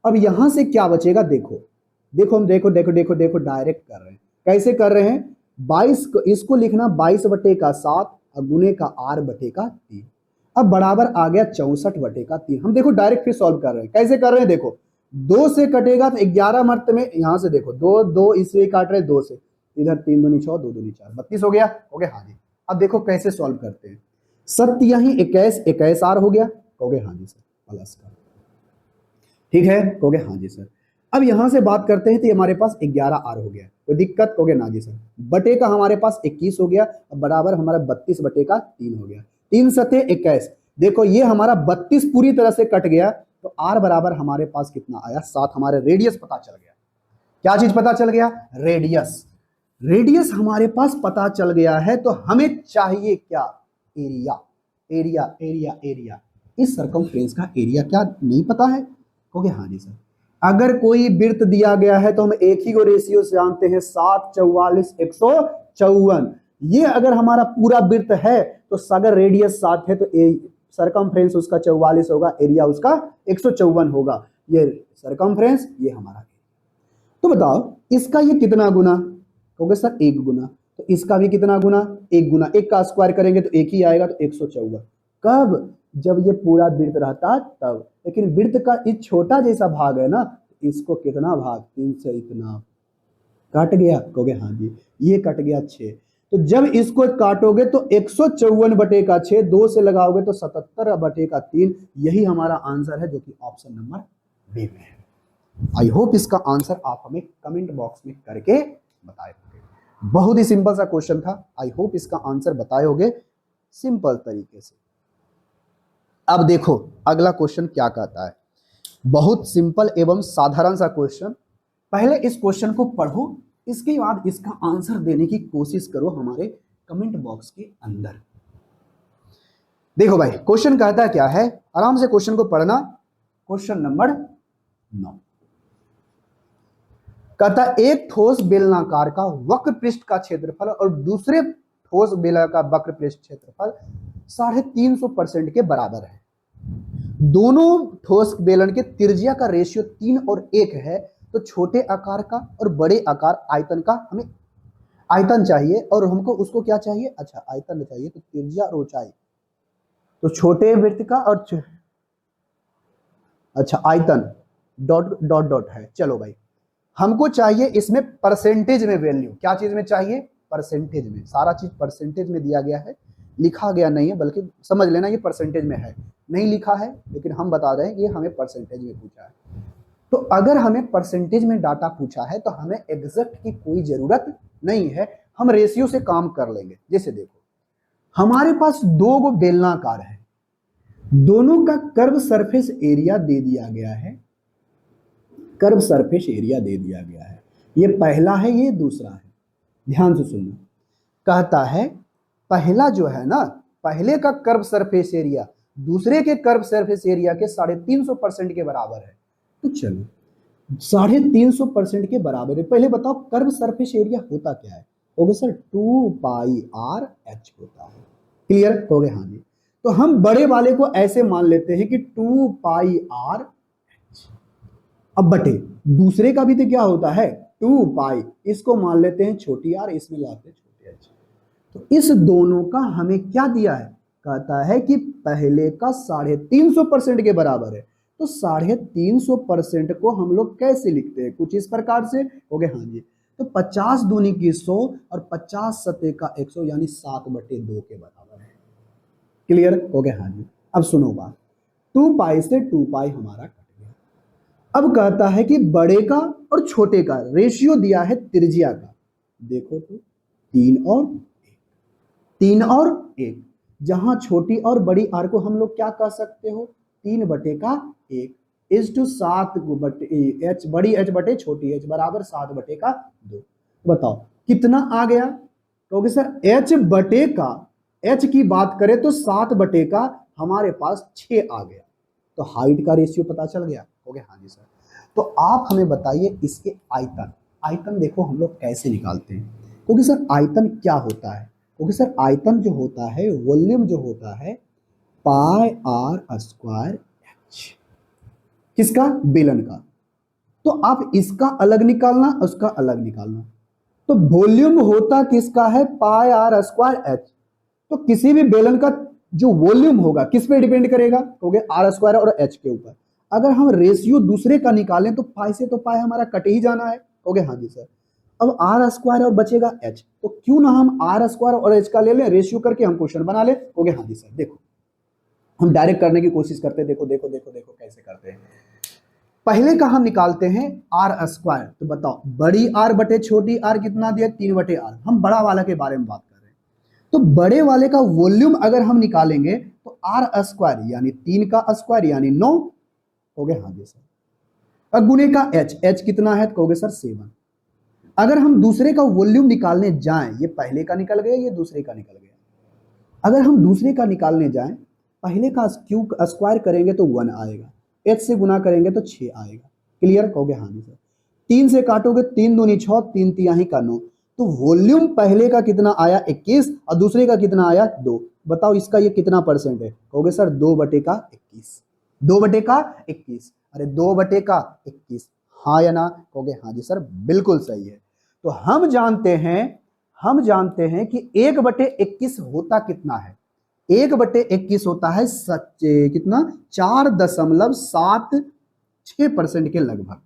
Speaker 1: अब यहां से क्या बचेगा? देखो हम देखो डायरेक्ट कर रहे हैं। कैसे कर रहे हैं? 22 को इसको लिखना 22/7 गुने का r/3। अब बराबर आ गया 64/3। हम देखो डायरेक्ट फिर सॉल्व कर रहे हैं। कैसे कर रहे हैं? देखो 2 से कटेगा तो 11 मर्त में, यहां से देखो 2 इसलिए काट रहे 2 से, इधर 3 दूनी 6, 2 दूनी 4, 32 हो गया। ओके हाँ जी। अब देखो कैसे सॉल्व करते हैं। सत्य यही 21 r हो गया। कहोगे हाँ जी सर, प्लस का, ठीक है? कहोगे हाँ जी सर। अब यहां से बात करते हैं तो हमारे पास 11 r हो गया, कोई दिक्कत? कहोगे ना जी सर। बटे का हमारे पास 21 हो गया, अब बराबर हमारा 32/3 हो गया। 3 सते 21। देखो ये हमारा 32 पूरी तरह से कट गया, तो r बराबर हमारे पास कितना आया? 7। हमारे रेडियस पता चल गया। क्या चीज पता चल गया? रेडियस। रेडियस हमारे पास पता चल गया है, तो हमें चाहिए क्या? एरिया। Area area area. इस सरकमफ्रेंस का एरिया क्या नहीं पता है? कहोगे हाँ जी सर। अगर कोई वृत्त दिया गया है तो हम एक ही को रेशियो से जानते हैं, 7 44 154। ये अगर हमारा पूरा वृत्त है तो अगर रेडियस 7 है तो सरकमफ्रेंस उसका 44 होगा, एरिया उसका 154 होगा। ये सरकमफ्रेंस, ये हमारा। तो बताओ इसका ये कितना गुना? कहोगे सर 1 गुना। तो इसका भी कितना गुना? 1 गुना। 1 का स्क्वायर करेंगे तो 1 ही आएगा, तो 154। कब? जब ये पूरा वृत्त रहता तब। लेकिन वृत्त का इस छोटा जैसा भाग है ना, इसको कितना भाग? 3 से इतना कट गया। कहोगे हाँ जी, ये कट गया 6। तो जब इसको काटोगे तो 154/6, 2 से लगाओगे तो 77/3। यही हमारा आंसर है, जो कि ऑप्शन नंबर बी में है। आई होप इसका आंसर आप हमें कमेंट बॉक्स में करके बताएं। बहुत ही सिंपल सा क्वेश्चन था। आई होप इसका आंसर बताए होगे सिंपल तरीके से। अब देखो अगला क्वेश्चन क्या कहता है, बहुत सिंपल एवं साधारण सा क्वेश्चन। पहले इस क्वेश्चन को पढ़ो, इसके बाद इसका आंसर देने की कोशिश करो हमारे कमेंट बॉक्स के अंदर। देखो भाई क्वेश्चन कहता क्या है, आराम से क्वेश्चन को पढ़ना। क्वेश्चन नंबर 9 कहता एक ठोस बेलनाकार का वक्र पृष्ठ का क्षेत्रफल और दूसरे ठोस बेलनाकार का वक्र पृष्ठ क्षेत्रफल 350% के बराबर है। दोनों ठोस बेलन के त्रिज्या का रेशियो 3 और 1 है, तो छोटे आकार का और बड़े आकार आयतन का हमें आयतन चाहिए, और हमको उसको क्या चाहिए, अच्छा आयतन चाहिए, तो त्रिज्या और ऊंचाई, तो छोटे वृत्त का और अच्छा आयतन डॉट डॉट डॉट है। चलो भाई हमको चाहिए इसमें परसेंटेज में वैल्यू, क्या चीज में चाहिए, परसेंटेज में। सारा चीज परसेंटेज में दिया गया है, लिखा गया नहीं है, बल्कि समझ लेना ये परसेंटेज में है, नहीं लिखा है लेकिन हम बता रहे हैं कि हमें परसेंटेज में पूछा है। तो अगर हमें परसेंटेज में डाटा पूछा है तो हमें एग्जैक्ट की कोई जरूरत नहीं है, हम रेशियो से काम कर लेंगे। जैसे देखो हमारे पास दो गो बेलनाकार है, दोनों का कर्व सरफेस एरिया दे दिया गया है, कर्व सरफेस एरिया दे दिया गया है। ये पहला है, ये दूसरा है। ध्यान से सुनना, कहता है पहला जो है ना, पहले का कर्व सरफेस एरिया दूसरे के कर्व सरफेस एरिया के 350% के बराबर है। तो चलो 350% के बराबर है। पहले बताओ कर्व सरफेस एरिया होता क्या है, होगा सर 2 पाई आर एच होता है। क्लियर हो गया, हाँ जी। तो हम बड़े वाले को ऐसे मान लेते हैं कि 2 पाई आर एच। अब बटे दूसरे का भी तो क्या होता है 2 पाई, इसको मान लेते हैं छोटी आर, इसमें लाते हैं छोटे एच। तो इस दोनों का हमें क्या दिया है, कहता है कि पहले का 350% के बराबर है। तो 350% को हम लोग कैसे लिखते हैं, कुछ इस प्रकार से हो गए, हाँ जी। तो 50 दूनी की 100 और 50 सते का 100 यानी 7/2 के बराबर है। क्लियर हो गया, हाँ जी। अब सुनो बात, 2 पाई से 2 पाई हमारा कट गया। अब कहता है कि बड़े का और छोटे का रेशियो दिया है त्रिज्या का, देखो तो 3 और 1, जहां छोटी और बड़ी आर को हम लोग क्या कह सकते हो 3/1 इज टू 7 बड़ी एच बटे छोटी एच बराबर 7/2। बताओ कितना आ गया, क्योंकि सर एच बटे का, एच की बात करें तो 7 का हमारे पास 6 आ गया। तो हाइट का रेशियो पता चल गया, हो गया, हाँ जी सर। तो आप हमें बताइए इसके आयतन, आयतन देखो हम लोग कैसे निकालते हैं, क्योंकि सर आयतन क्या होता है, क्योंकि सर आयतन जो होता है, वॉल्यूम जो होता है पाई आर स्क्वायर एच, किसका, बेलन का। तो आप इसका अलग निकालना, उसका अलग निकालना। तो वॉल्यूम होता किसका है, पाई आर स्क्वायर एच। तो किसी भी बेलन का जो वॉल्यूम होगा किस पे डिपेंड करेगा, क्योंकि आर स्क्वायर और एच के ऊपर। अगर हम रेशियो दूसरे का निकालें तो पाई से तो पाई हमारा कट ही जाना है, हो गया, हाँ जी सर। अब आर स्क्वायर और बचेगा एच, तो क्यों ना हम आर स्क्वायर और एच का ले लें, रेशियो करके हम क्वेश्चन बना ले, हो गया, हाँ जी सर। देखो हम डायरेक्ट करने की कोशिश करते हैं, देखो देखो देखो देखो कैसे करते हैं। पहले का हम निकालते हैं आर स्क्वायर, तो बताओ बड़ी आर बटे छोटी आर कितना दिया, 3/r। हम बड़ा वाला के बारे में बात कर रहे हैं, तो बड़े वाले का वॉल्यूम अगर हम निकालेंगे तो आर स्क्वायर यानी 3 का स्क्वायर यानी 9, हो गया, हाँ जी सर। अब गुने का एच, एच कितना है, कहोगे सर 7। अगर हम दूसरे का वॉल्यूम निकालने जाएं, ये पहले का निकल गया, ये दूसरे का निकल गया। अगर हम दूसरे का निकालने जाएं, पहले का क्यूब स्क्वायर करेंगे तो 1 आएगा, एच से गुना करेंगे तो 6 आएगा। क्लियर कहोगे, हाँ जी सर। 3 से काटोगे 3 दूनी 6, 3 तिहाई का 9। तो वॉल्यूम पहले का कितना आया 21 और दूसरे का कितना आया 2। बताओ इसका ये कितना परसेंट है, कहोगे सर 2/21। 2/21, अरे 2/21, हाँ या ना, कहोगे हाँ जी सर बिल्कुल सही है। तो हम जानते हैं कि 1/21 होता कितना है, 1/21 होता है सच्चे कितना, 4.76% के लगभग,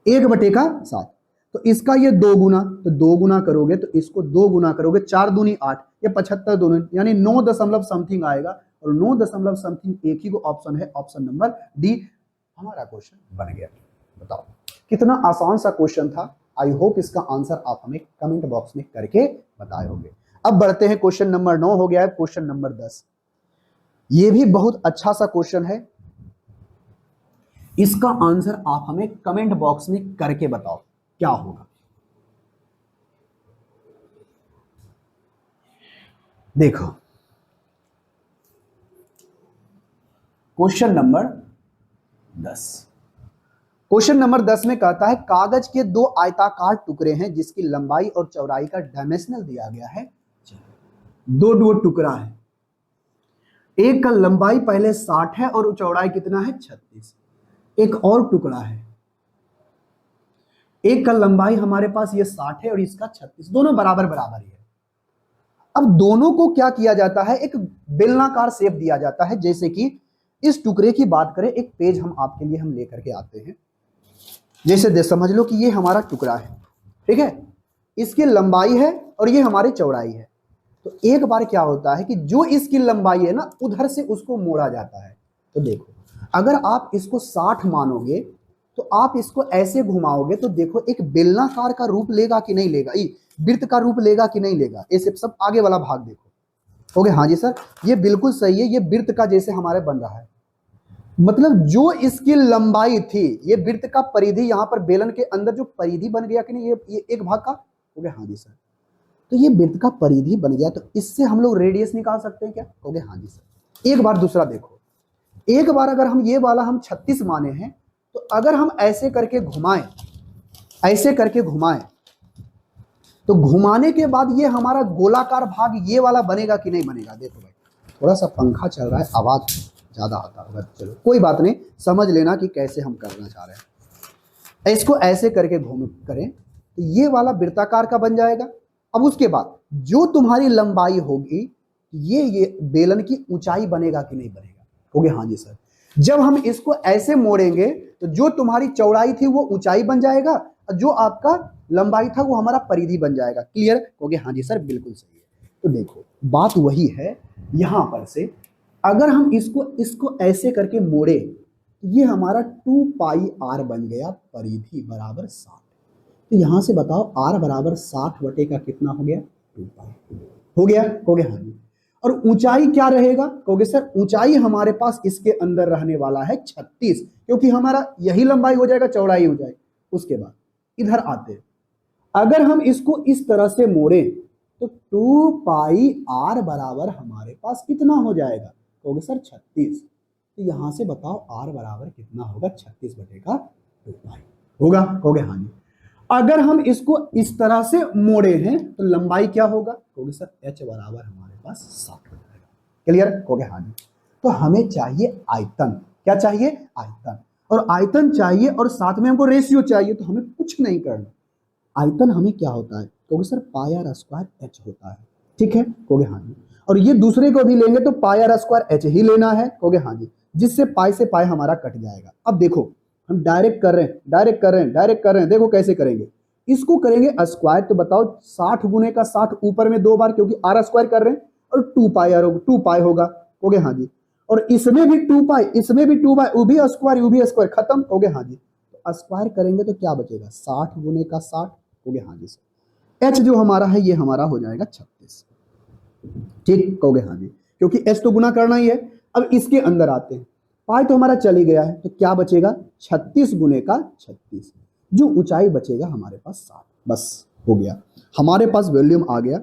Speaker 1: 1/7। तो इसका ये 2 गुना, तो 2 गुना करोगे तो इसको 2 गुना करोगे, 4 दूनी 8, ये 75 दूनी यानी 9 दशमलव समथिंग आएगा, और 9 दशमलव समथिंग एक ही को ऑप्शन है, ऑप्शन नंबर डी। हमारा क्वेश्चन बन गया। बताओ कितना आसान सा क्वेश्चन था, आई होप इसका आंसर आप हमें कमेंट बॉक्स में करके बताए होंगे। अब बढ़ते हैं, क्वेश्चन नंबर 9 हो गया है, क्वेश्चन नंबर 10। ये भी बहुत अच्छा सा क्वेश्चन है, इसका आंसर आप हमें कमेंट बॉक्स में करके बताओ क्या होगा। देखो क्वेश्चन नंबर 10, क्वेश्चन नंबर 10 में कहता है कागज के दो आयताकार टुकड़े हैं जिसकी लंबाई और चौड़ाई का डायमेंशनल दिया गया है। दो टुकड़ा है, एक का लंबाई पहले 60 है और चौड़ाई कितना है 36। एक और टुकड़ा है, एक का लंबाई हमारे पास ये 60 है और इसका 36, दोनों बराबर बराबर ही है। अब दोनों को क्या किया जाता है, एक बेलनाकार शेप दिया जाता है। जैसे कि इस टुकड़े की बात करें, एक पेज हम आपके लिए हम लेकर के आते हैं। जैसे समझ लो कि ये हमारा टुकड़ा है, ठीक है, इसकी लंबाई है और ये हमारी चौड़ाई है। तो एक बार क्या होता है कि जो इसकी लंबाई है ना, उधर से उसको मोड़ा जाता है। तो देखो, अगर आप इसको 60 मानोगे तो आप इसको ऐसे घुमाओगे तो देखो एक बेलनाकार का रूप लेगा कि नहीं लेगा, वृत्त का रूप लेगा कि नहीं लेगा। ऐसे सब आगे वाला भाग देखो। ओके, हाँ जी सर, ये बिल्कुल सही है, ये वृत्त का जैसे हमारे बन रहा है। मतलब जो इसकी लंबाई थी, ये वृत्त का परिधि, यहाँ पर बेलन के अंदर जो परिधि बन गया कि नहीं, ये एक भाग का हो गया। हाँ जी सर, तो ये वृत्त का परिधि बन गया, तो इससे हम लोग रेडियस निकाल सकते हैं क्या? हो गया हाँ जी सर। एक बार दूसरा देखो, एक बार अगर हम ये वाला हम 36 माने हैं, तो अगर हम ऐसे करके घुमाएं, ऐसे करके घुमाएं, तो घुमाने के बाद ये हमारा गोलाकार भाग ये वाला बनेगा कि नहीं बनेगा? देखो भाई, थोड़ा सा पंखा चल रहा है, आवाज ज्यादा आता होगा, चलो कोई बात नहीं, समझ लेना कि कैसे हम करना चाह रहे हैं। इसको ऐसे करके घूम करें तो ये वाला वृत्ताकार का बन जाएगा। अब उसके बाद जो तुम्हारी लंबाई होगी, ये बेलन की ऊंचाई बनेगा कि नहीं बनेगा? हो गया हाँ जी सर। जब हम इसको ऐसे मोड़ेंगे तो जो तुम्हारी चौड़ाई थी वो ऊंचाई बन जाएगा और जो आपका लंबाई था वो हमारा परिधि बन जाएगा। क्लियर हो गया? हाँ जी सर, बिल्कुल सही है। तो देखो बात वही है, यहां पर से अगर हम इसको ऐसे करके मोड़े, ये हमारा 2 पाई आर बन गया, परिधि बराबर 60। तो यहां से बताओ आर बराबर 60 बटे का कितना हो गया? 2 पाई। हो गया? हो गया हाँ जी। और ऊंचाई क्या रहेगा? कहोगे सर ऊंचाई हमारे पास इसके अंदर रहने वाला है 36, क्योंकि हमारा यही लंबाई हो जाएगा, चौड़ाई हो जाएगी। उसके बाद इधर आते हैं, अगर हम इसको इस तरह से मोड़े तो 2 पाई आर बराबर हमारे पास कितना हो जाएगा? कहोगे सर 36। तो यहां से बताओ आर बराबर कितना होगा? 36 बटे का 2 पाई होगा। हो गया हाँ जी। अगर हम इसको इस तरह से मोड़े हैं तो लंबाई क्या होगा? कहोगे सर एच बराबर हमारे पास 60 हो जाएगा। क्लियर हो गया हाँ जी। तो हमें चाहिए आयतन। क्या चाहिए? आयतन। और आयतन चाहिए और साथ में हमको रेशियो चाहिए, तो हमें कुछ नहीं करना। आयतन हमें क्या होता है? कहोगे sir pi R square H होता है। ठीक है? कहोगे हाँ जी। और ये दूसरे को भी लेंगे तो पाई आर स्क्वायर एच ही लेना है। कहोगे हाँ जी, जिससे पाई से पाई हमारा कट जाएगा। अब देखो हम डायरेक्ट कर रहे हैं, डायरेक्ट कर रहे हैं। देखो कैसे करेंगे, इसको करेंगे स्क्वायर, तो बताओ 60 गुने का 60 ऊपर में 2 बार, क्योंकि आर स्क्वायर कर रहे हैं, और 2 पाई आर होगा, 2 पाई होगा। कहोगे हाँ जी। और इसमें भी 2 पाई, इसमें भी 2 पाई, वो भी स्क्वायर, खत्म। कहोगे हाँ जी। तो स्क्वायर करेंगे तो क्या बचेगा? 60 गुने का 60। हो गया हाँ जी सर। एच जो हमारा है ये हमारा हो जाएगा 36। ठीक? कहोगे हाँ जी, क्योंकि एच तो गुना करना ही है। अब इसके अंदर आते हैं, पाई तो हमारा चली गया है, तो क्या बचेगा? 36 गुने का 36, जो ऊंचाई बचेगा हमारे पास 60। बस हो गया, हमारे पास वॉल्यूम आ गया।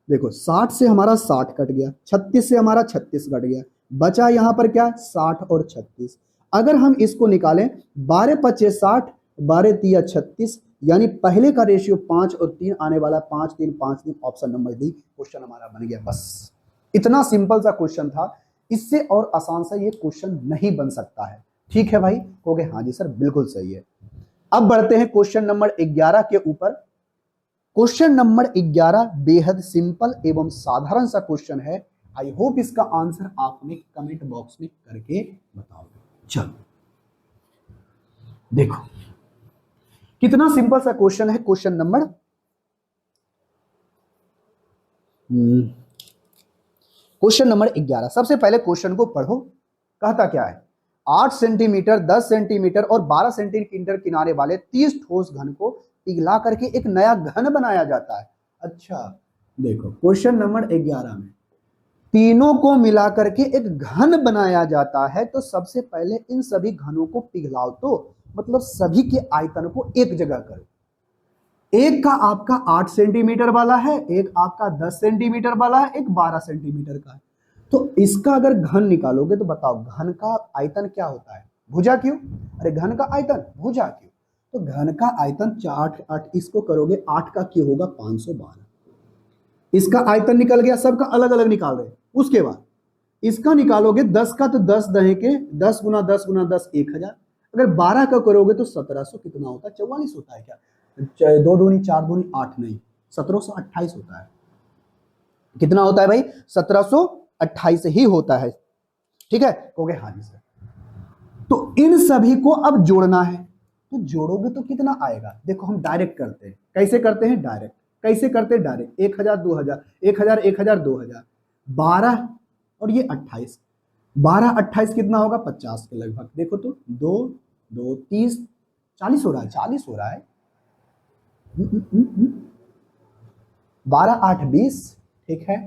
Speaker 1: देखो 60 से हमारा 60 कट गया, 36 से हमारा 36 कट गया, बचा यहां पर क्या? 60 और 36। अगर हम इसको निकालें, 12 पचे 60, 12 तिया 36, यानी पहले का रेशियो 5 और 3 आने वाला 5 3 5 3, ऑप्शन नंबर डी क्वेश्चन हमारा बन गया। बस इतना सिंपल सा क्वेश्चन था, इससे और आसान सा ये क्वेश्चन नहीं बन सकता है। ठीक है भाई? हो गए हाँ जी सर, बिल्कुल सही है। अब बढ़ते हैं क्वेश्चन नंबर 11 के ऊपर। क्वेश्चन नंबर 11 बेहद सिंपल एवं साधारण सा क्वेश्चन है। आई होप इसका आंसर आप हमें कमेंट बॉक्स में करके बताओगे। चलो देखो कितना सिंपल सा क्वेश्चन है। Question number question number 11। सबसे पहले क्वेश्चन को पढ़ो, कहता क्या है? 8 सेंटीमीटर, 10 सेंटीमीटर और 12 सेंटीमीटर किनारे वाले 30 ठोस घन को पिघला करके एक नया घन बनाया जाता है। अच्छा देखो क्वेश्चन नंबर 11 में तीनों को मिला करके एक घन बनाया जाता है, तो सबसे पहले इन सभी घनों को पिघलाओ, तो मतलब सभी के आयतन को एक जगह करो। एक का आपका 8 सेंटीमीटर वाला है, एक आपका 10 सेंटीमीटर वाला है, एक 12 सेंटीमीटर का है। तो इसका अगर घन निकालोगे तो बताओ घन का आयतन क्या होता है? भुजा क्यों? अरे घन का आयतन भुजा क्यों? तो घन का आयतन 8 8 इसको करोगे 8 का क्यों होगा 512। इसका आयतन निकल गया, सबका अलग अलग निकाल रहे। उसके बाद इसका निकालोगे 10 का, तो 10 दहे के 10 गुना 10 गुना 10 1000। अगर 12 का करोगे तो 1700 कितना होता है? 44 होता है क्या? 2 दूनी 4 दूनी 8 नहीं, 1728 होता है। कितना होता है भाई? 1728 ही होता है। ठीक है, कहोगे हाँ जी सर। तो इन सभी को अब जोड़ना है, तो जोड़ोगे तो कितना आएगा? देखो हम डायरेक्ट करते हैं। कैसे करते हैं? डायरेक्ट। कैसे करते हैं? डायरेक्ट। 1000 2000 1000 1000 2000 12 और ये 28, 12 28 कितना होगा? 50 के लगभग। देखो तो 2 2 30 40 हो रहा है, 40 हो रहा है। 12 8 20, ठीक है।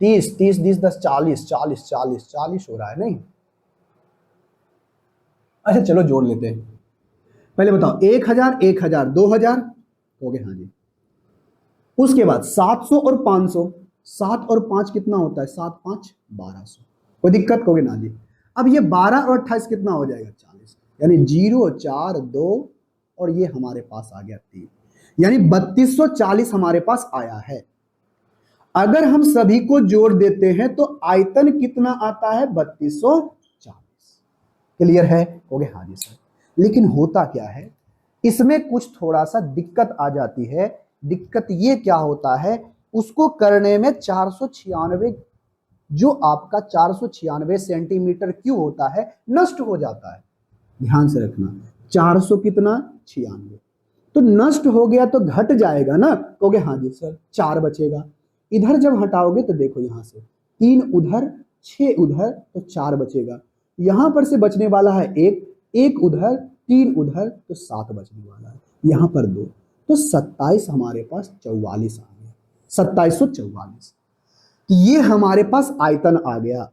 Speaker 1: 30 30 10 10 40 40 40 40 हो रहा है नहीं? अच्छा चलो जोड़ लेते हैं। पहले बताओ 1000 1000 2000 हो गए, हाँ जी। उसके बाद 700 और 500, 7 और 5 कितना होता है? 7 5 1200। कोई दिक्कत? कहोगे ना जी। अब ये 12 और 28 कितना हो जाएगा? 40, यानी 0 4 2 और ये हमारे पास आ गया 3, यानी 3240 हमारे पास आया है। अगर हम सभी को जोड़ देते हैं तो आयतन कितना आता है? 3240। क्लियर है? कहोगे हाँ जी सर। लेकिन होता क्या है, इसमें कुछ थोड़ा सा दिक्कत आ जाती है। दिक्कत ये क्या होता है, उसको करने में 496, जो आपका 496 सेंटीमीटर क्यूब होता है, नष्ट हो जाता है। ध्यान से रखना, 400 कितना 96, तो नष्ट हो गया तो घट जाएगा ना? कहोगे हाँ जी सर। 4 बचेगा। इधर जब हटाओगे तो देखो यहां से 3 उधर 6 उधर, तो 4 बचेगा। यहां पर से बचने वाला है 1 1 उधर 3 उधर, तो 7 बचने वाला है। यहां पर 2, तो 27 हमारे पास 44 आ गया, 2744। ये हमारे पास आयतन आ गया।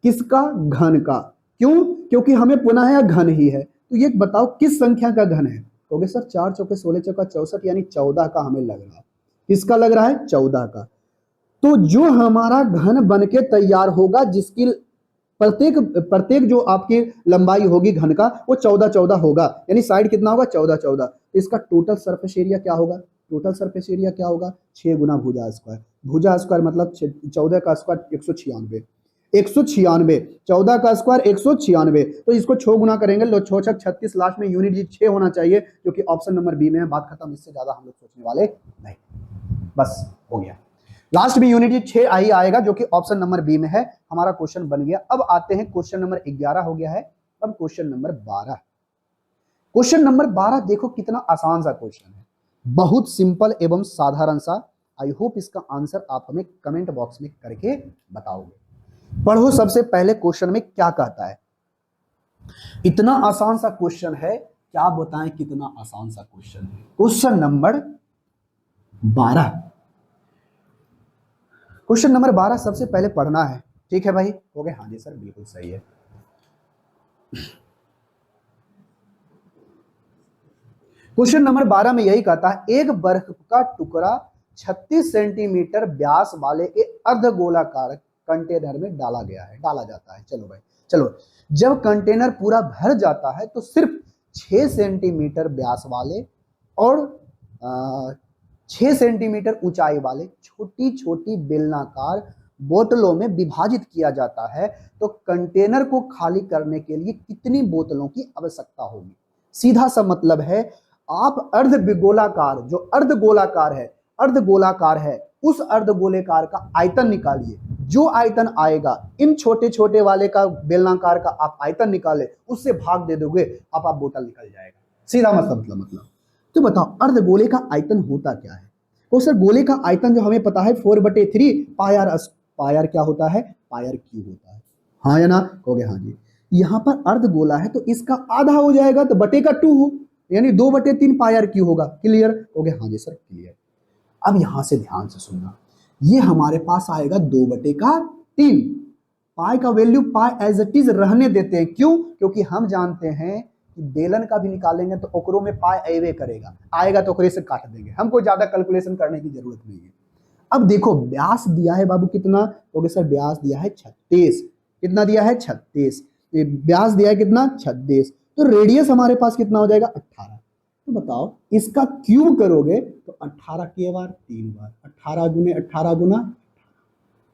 Speaker 1: किसका? घन का। क्यों? क्योंकि हमें पुनः यह घन ही है। तो ये बताओ किस संख्या का घन है? कहोगे सर 4 चौके 16 चौका 64, यानी 14 का हमें लग रहा है। किसका लग रहा है? 14 का। तो जो हमारा घन बन के तैयार होगा, जिसकी प्रत्येक प्रत्येक जो आपकी लंबाई होगी घन का, वो 14 14 होगा, यानी साइड कितना होगा? 14 14। तो इसका टोटल सरफेस एरिया क्या होगा? टोटल सरफेस एरिया क्या होगा? 6 गुना भुजा स्क्वायर। भुजा स्क्वायर मतलब 14 का स्क्वायर 196, 196, 14 का स्क्वायर 196। तो इसको 6 गुना करेंगे, लो 6 6 36, लास्ट में यूनिट जी 6 होना चाहिए, जो कि ऑप्शन नंबर बी में है। बात खत्म, इससे ज्यादा हम लोग सोचने वाले नहीं, बस हो गया। लास्ट में यूनिट जी 6 आई आएगा, जो कि ऑप्शन नंबर बी में है। हमारा क्वेश्चन बन गया। अब आते हैं क्वेश्चन नंबर 11 हो गया है। अब क्वेश्चन नंबर 12। क्वेश्चन नंबर 12 देखो कितना आसान सा क्वेश्चन है, बहुत सिंपल एवं साधारण सा। आई होप इसका आंसर आप हमें कमेंट बॉक्स में करके बताओगे। पढ़ो सबसे पहले क्वेश्चन में क्या कहता है। इतना आसान सा क्वेश्चन है, क्या बताएं कितना आसान सा क्वेश्चन है। क्वेश्चन नंबर 12, क्वेश्चन नंबर 12 सबसे पहले पढ़ना है। ठीक है भाई? हो गए? हाँ जी सर, बिल्कुल सही है। क्वेश्चन नंबर 12 में यही कहता है, एक बर्फ का टुकड़ा 36 सेंटीमीटर व्यास वाले एक अर्धगोलाकार कंटेनर में डाला गया है, डाला जाता है। चलो भाई चलो, जब कंटेनर पूरा भर जाता है तो सिर्फ 6 सेंटीमीटर व्यास वाले और 6 सेंटीमीटर ऊंचाई वाले छोटी छोटी बेलनाकार बोतलों में विभाजित किया जाता है। तो कंटेनर को खाली करने के लिए कितनी बोतलों की आवश्यकता होगी? सीधा सा मतलब है, आप अर्धगोलाकार, जो अर्धगोलाकार है, उस अर्धगोलाकार का आयतन निकालिए। जो आयतन आएगा, इन छोटे छोटे वाले का बेलनाकार का आप आयतन निकाले, उससे भाग दे दोगे, आप बोतल निकल जाएगा। सीधा मतलब तो बताओ अर्धगोले का आयतन होता क्या है? तो सर गोले का आयतन जो हमें पता है 4/3 पायर। पायर क्या होता है? पायर क्यूब होता है। हाँ या ना? कहोगे हाँ जी। यहां पर अर्धगोला है तो इसका आधा हो जाएगा, तो बटे का 2 हो, यानी 2/3 पाई आर क्यू होगा। क्लियर हो गया? हाँ जी सर क्लियर। अब यहां से ध्यान से सुनना, ये हमारे पास आएगा 2/3। पाई का value pi as it is रहने देते हैं, क्यों? क्योंकि हम जानते हैं कि बेलन का भी निकालेंगे तो ओकरो में पाई एवे करेगा, आएगा तो ओकरे से काट देंगे, हमको ज्यादा कैलकुलेशन करने की जरूरत नहीं है। अब देखो व्यास दिया है बाबू कितना, ओके सर व्यास दिया है 36। कितना दिया है? 36। व्यास दिया है कितना? 36। तो रेडियस हमारे पास कितना हो जाएगा? 18। तो बताओ इसका क्यूब करोगे तो 18 के बार 3 बार, 18 गुने 18 गुना।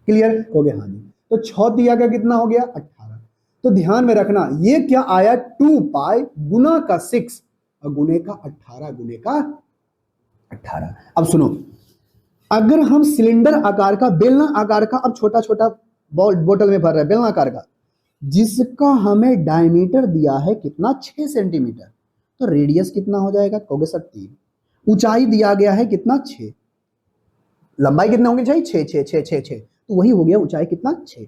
Speaker 1: क्लियर हो गया? हाँ जी। तो 6 दिया गया कितना हो गया? 18। तो ध्यान में रखना ये क्या आया? 2 पाई गुना का 6 और गुने का 18 गुने का 18। अब सुनो, अगर हम सिलेंडर आकार का, बेलना आकार का, अब छोटा छोटा बोतल में भर रहे हैं बेलना आकार का, जिसका हमें डायमीटर दिया है कितना? 6 सेंटीमीटर, तो रेडियस कितना हो जाएगा? कहोगे सर 3। ऊंचाई दिया गया है कितना? 6। लंबाई कितना होगी चाहिए? 6 6 6 6 6, तो वही हो गया ऊंचाई कितना? 6।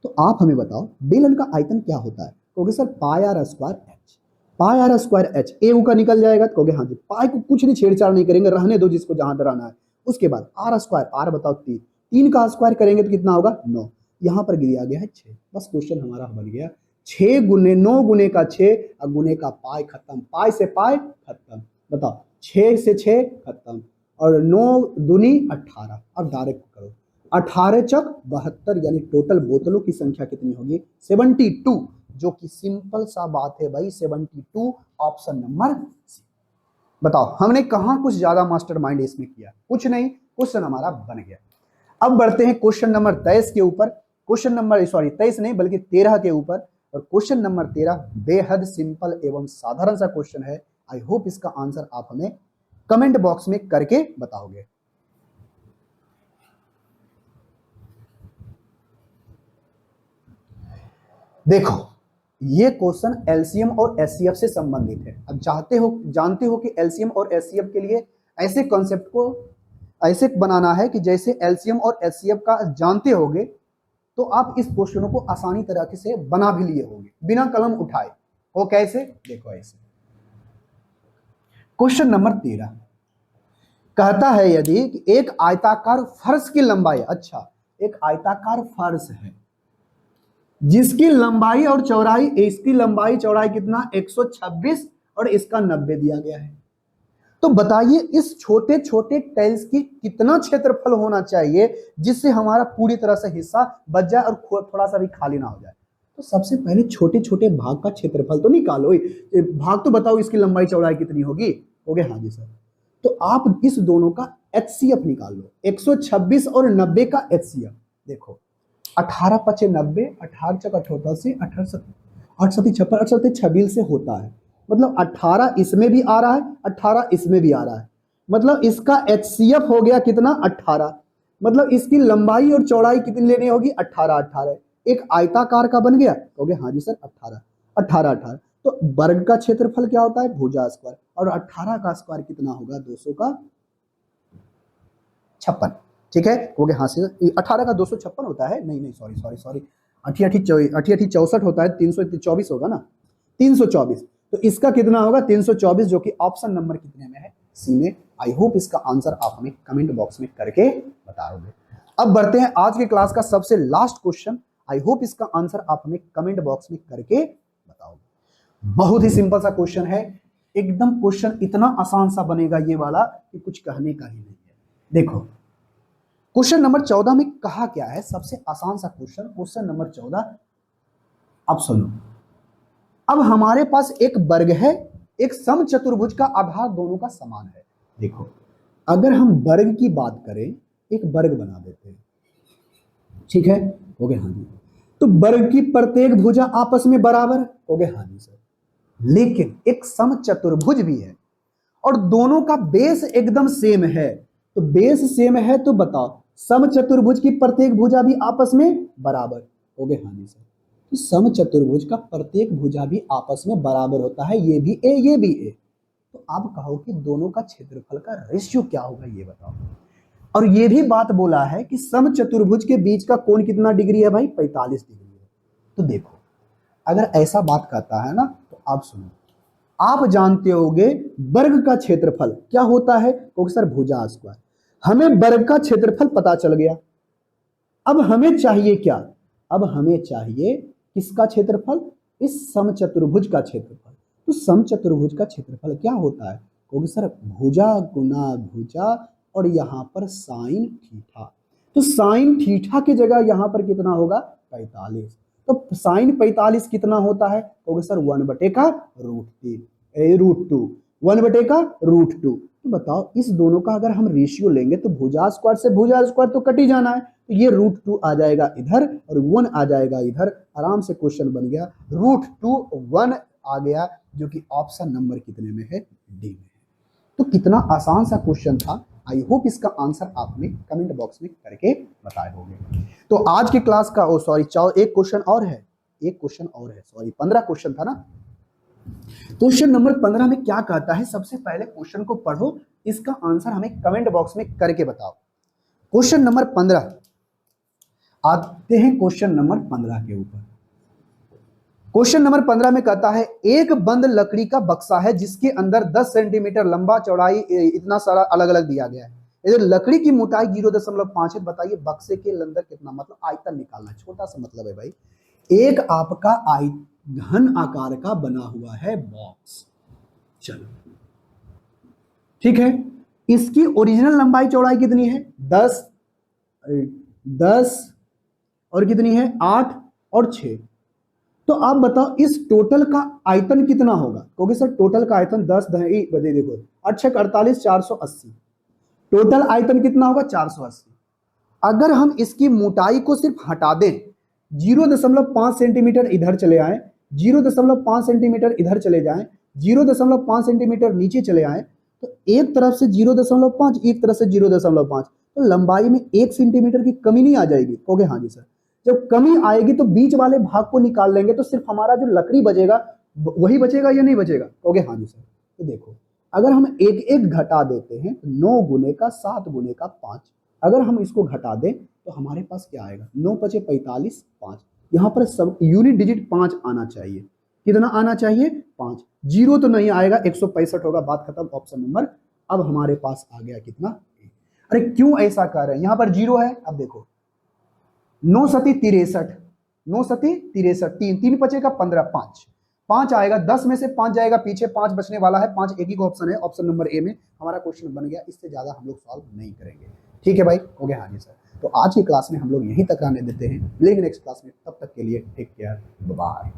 Speaker 1: तो आप हमें बताओ बेलन का आयतन क्या होता है? कहोगे sir pi R square H. Pi R square H, A का निकल जाएगा। तो कहोगे हाँ जी, पाई को कुछ नहीं छेड़छाड़ नहीं करेंगे, रहने दो जिसको जहां रहना है। उसके बाद आर स्क्वायर, आर बताओ 3, 3 का स्क्वायर करेंगे तो कितना होगा? 9। यहां पर दिया गया है 6। बस क्वेश्चन हमारा बन गया। 6 गुने 9 गुने का 6 और गुने का पाई खत्म, पाई से पाई खत्म। बताओ 6 से 6 खत्म और 9 दूनी 18। अब डायरेक्ट करो, 18 चक 72, यानी टोटल बोतलों की संख्या कितनी होगी? 72, जो कि सिंपल सा बात है भाई, 72 ऑप्शन नंबर सी। बताओ हमने कहां कुछ ज्यादा मास्टरमाइंड इसमें किया? कुछ नहीं, क्वेश्चन हमारा बन गया। अब बढ़ते हैं क्वेश्चन नंबर 23 के ऊपर। क्वेश्चन नंबर 23 नहीं बल्कि 13 के ऊपर। और क्वेश्चन नंबर 13 बेहद सिंपल एवं साधारण सा क्वेश्चन है। आई होप इसका आंसर आप हमें कमेंट बॉक्स में करके बताओगे। देखो ये क्वेश्चन एलसीएम और एचसीएफ से संबंधित है। अब जानते हो कि एलसीएम और एचसीएफ के लिए ऐसे कॉन्सेप्ट को ऐसे बनाना है कि जैसे एलसीएम और एचसीएफ का जानते होगे तो आप इस क्वेश्चनों को आसानी तरीके से बना भी लिए होंगे बिना कलम उठाए। वो कैसे? देखो ऐसे। क्वेश्चन नंबर 13 कहता है यदि कि एक आयताकार फर्श की लंबाई, अच्छा एक आयताकार फर्श है जिसकी लंबाई और चौड़ाई, इसकी लंबाई चौड़ाई कितना? 126 और इसका 90 दिया गया है। तो बताइए इस छोटे छोटे टाइल्स की कितना क्षेत्रफल होना चाहिए जिससे हमारा पूरी तरह से हिस्सा बच जाए और थोड़ा सा भी खाली ना हो जाए। तो सबसे पहले छोटे छोटे भाग का क्षेत्रफल तो निकालो, भाग तो बताओ इसकी लंबाई चौड़ाई कितनी होगी? हो गया? हाँ जी सर। तो आप इस दोनों का एचसीएफ निकाल लो, 126 और 90 का एचसीएफ। देखो 18 पचे 90, 18 चक 88, 88 56, 88 26 से होता है। मतलब 18 इसमें भी आ रहा है, 18 इसमें भी आ रहा है। मतलब इसका एचसीएफ हो गया कितना? 18। मतलब इसकी लंबाई और चौड़ाई कितनी लेनी होगी? 18 18। एक आयताकार का बन गया। हो गया? हाँ जी सर 18 18 18। तो वर्ग का क्षेत्रफल क्या होता है? भुजा स्क्वायर। और 18 का स्क्वायर कितना होगा? 200 का 56। ठीक है? हो गया? हाँ से 18 का 256 होता है, नहीं नहीं सॉरी सॉरी सॉरी, 88 64 होता है, 324 होगा ना, 324। तो इसका कितना होगा? 324, जो कि ऑप्शन नंबर कितने में है? सी में। आई होप इसका आंसर आप हमें कमेंट बॉक्स में करके बताओगे। अब बढ़ते हैं आज के क्लास का सबसे लास्ट क्वेश्चन। आई होप इसका आंसर आप हमें कमेंट बॉक्स में करके बताओगे। बहुत ही सिंपल सा क्वेश्चन है, एकदम क्वेश्चन इतना आसान सा बनेगा ये वाला कि कुछ कहने का ही नहीं है। देखो क्वेश्चन नंबर 14 में कहा क्या है? सबसे आसान सा क्वेश्चन, क्वेश्चन नंबर 14। अब सुनो, अब हमारे पास एक वर्ग है, एक समचतुर्भुज का आधार दोनों का समान है। देखो अगर हम वर्ग की बात करें, एक वर्ग बना देते हैं, ठीक है? हो गया? हाँ जी। तो वर्ग की प्रत्येक भुजा आपस में बराबर। हो गया? हाँ जी सर। लेकिन एक समचतुर्भुज भी है और दोनों का बेस एकदम सेम है। तो बेस सेम है तो बताओ समचतुर्भुज की प्रत्येक भुजा भी आपस में बराबर। हो गए? हाँ जी सर। तो समचतुर्भुज का प्रत्येक भुजा भी आपस में बराबर होता है, ये भी ए ये भी ए। तो आप कहो कि दोनों का क्षेत्रफल का रेशियो क्या होगा ये बताओ। और ये भी बात बोला है कि समचतुर्भुज के बीच का कोण कितना डिग्री है भाई? 45 डिग्री है। तो देखो अगर ऐसा बात कहता है ना तो आप सुनो, आप जानते होंगे वर्ग का क्षेत्रफल क्या होता है, क्योंकि सर भुजा स्क्वायर। हमें वर्ग का क्षेत्रफल पता चल गया। अब हमें चाहिए क्या, अब हमें चाहिए किसका क्षेत्रफल, इस समचतुर्भुज का क्षेत्रफल। तो समचतुर्भुज का क्षेत्रफल क्या होता है, क्योंकि सर भुजा गुना भुजा और यहां पर साइन थीटा। तो साइन थीटा की जगह यहां पर कितना होगा 45। तो साइन 45 कितना होता है, क्योंकि सर 1/√3 1/√2। तो बताओ इस दोनों का अगर हम रेशियो लेंगे तो भुजा स्क्वायर से भुजा स्क्वायर तो कट ही जाना है। तो ये √2 आ जाएगा इधर और 1 आ जाएगा इधर। आराम से क्वेश्चन बन गया। √2 1 आ गया, जो कि ऑप्शन नंबर कितने में है, डी में है। तो कितना आसान सा क्वेश्चन था। आई होप इसका आंसर आपने कमेंट बॉक्स में करके बताए होंगे। तो आज की क्लास का एक क्वेश्चन और है, एक क्वेश्चन और है, 15 क्वेश्चन था ना। क्वेश्चन नंबर 15 में क्या कहता है, सबसे पहले क्वेश्चन को पढ़ो, इसका आंसर हमें कमेंट बॉक्स में करके बताओ। क्वेश्चन नंबर 15 आते हैं क्वेश्चन नंबर 15 के ऊपर। क्वेश्चन नंबर 15 में कहता है एक बंद लकड़ी का बक्सा है जिसके अंदर 10 सेंटीमीटर लंबा चौड़ाई इतना सारा अलग अलग दिया गया है। इधर लकड़ी की मोटाई 0.5 है। बताइए बक्से के अंदर कितना, मतलब आयतन निकालना, छोटा सा मतलब है भाई। एक आपका घन आकार का बना हुआ है बॉक्स। चलो ठीक है, इसकी ओरिजिनल लंबाई चौड़ाई कितनी है 10 और कितनी है 8 और 6। तो आप बताओ इस टोटल का आयतन कितना होगा, क्योंकि सर टोटल का आयतन 10 बजे देखो 8 48 480। टोटल आयतन कितना होगा 480। अगर हम इसकी मोटाई को सिर्फ हटा दें, 0.5 सेंटीमीटर इधर चले आए, 0.5 सेंटीमीटर इधर चले जाएं, 0.5 सेंटीमीटर नीचे चले आए, तो एक तरफ से 0.5 एक तरफ से 0.5, तो लंबाई में 1 सेंटीमीटर की कमी नहीं आ जाएगी, कहोगे हाँ जी सर। जब कमी आएगी तो बीच वाले भाग को निकाल लेंगे तो सिर्फ हमारा जो लकड़ी बचेगा वही बचेगा या नहीं बचेगा, कहोगे हाँ जी सर। तो देखो अगर हम एक एक घटा देते हैं 9 गुने का 7 गुने का 5, अगर हम इसको घटा दें तो हमारे पास क्या आएगा 9 × 5 = 45, 5। यहाँ पर सब यूनिट डिजिट 5 आना चाहिए। कितना आना चाहिए 5। जीरो तो नहीं आएगा, 165 होगा, बात खत्म, ऑप्शन नंबर। अब हमारे पास आ गया कितना, अरे क्यों ऐसा कर रहे हैं, यहाँ पर जीरो है। अब देखो 9 सती 63, 9 सती 63, 3 × 5 = 15, 5 आएगा, 10 में से 5 जाएगा पीछे, 5 बचने वाला है, 5 एक ही का ऑप्शन है, ऑप्शन नंबर ए में हमारा क्वेश्चन बन गया। इससे ज्यादा हम लोग सॉल्व नहीं करेंगे, ठीक है भाई, हो गया हाँ जी सर। तो आज की क्लास में हम लोग यहीं तक रहने देते हैं, लेकिन नेक्स्ट क्लास में, तब तक के लिए टेक केयर, बाय।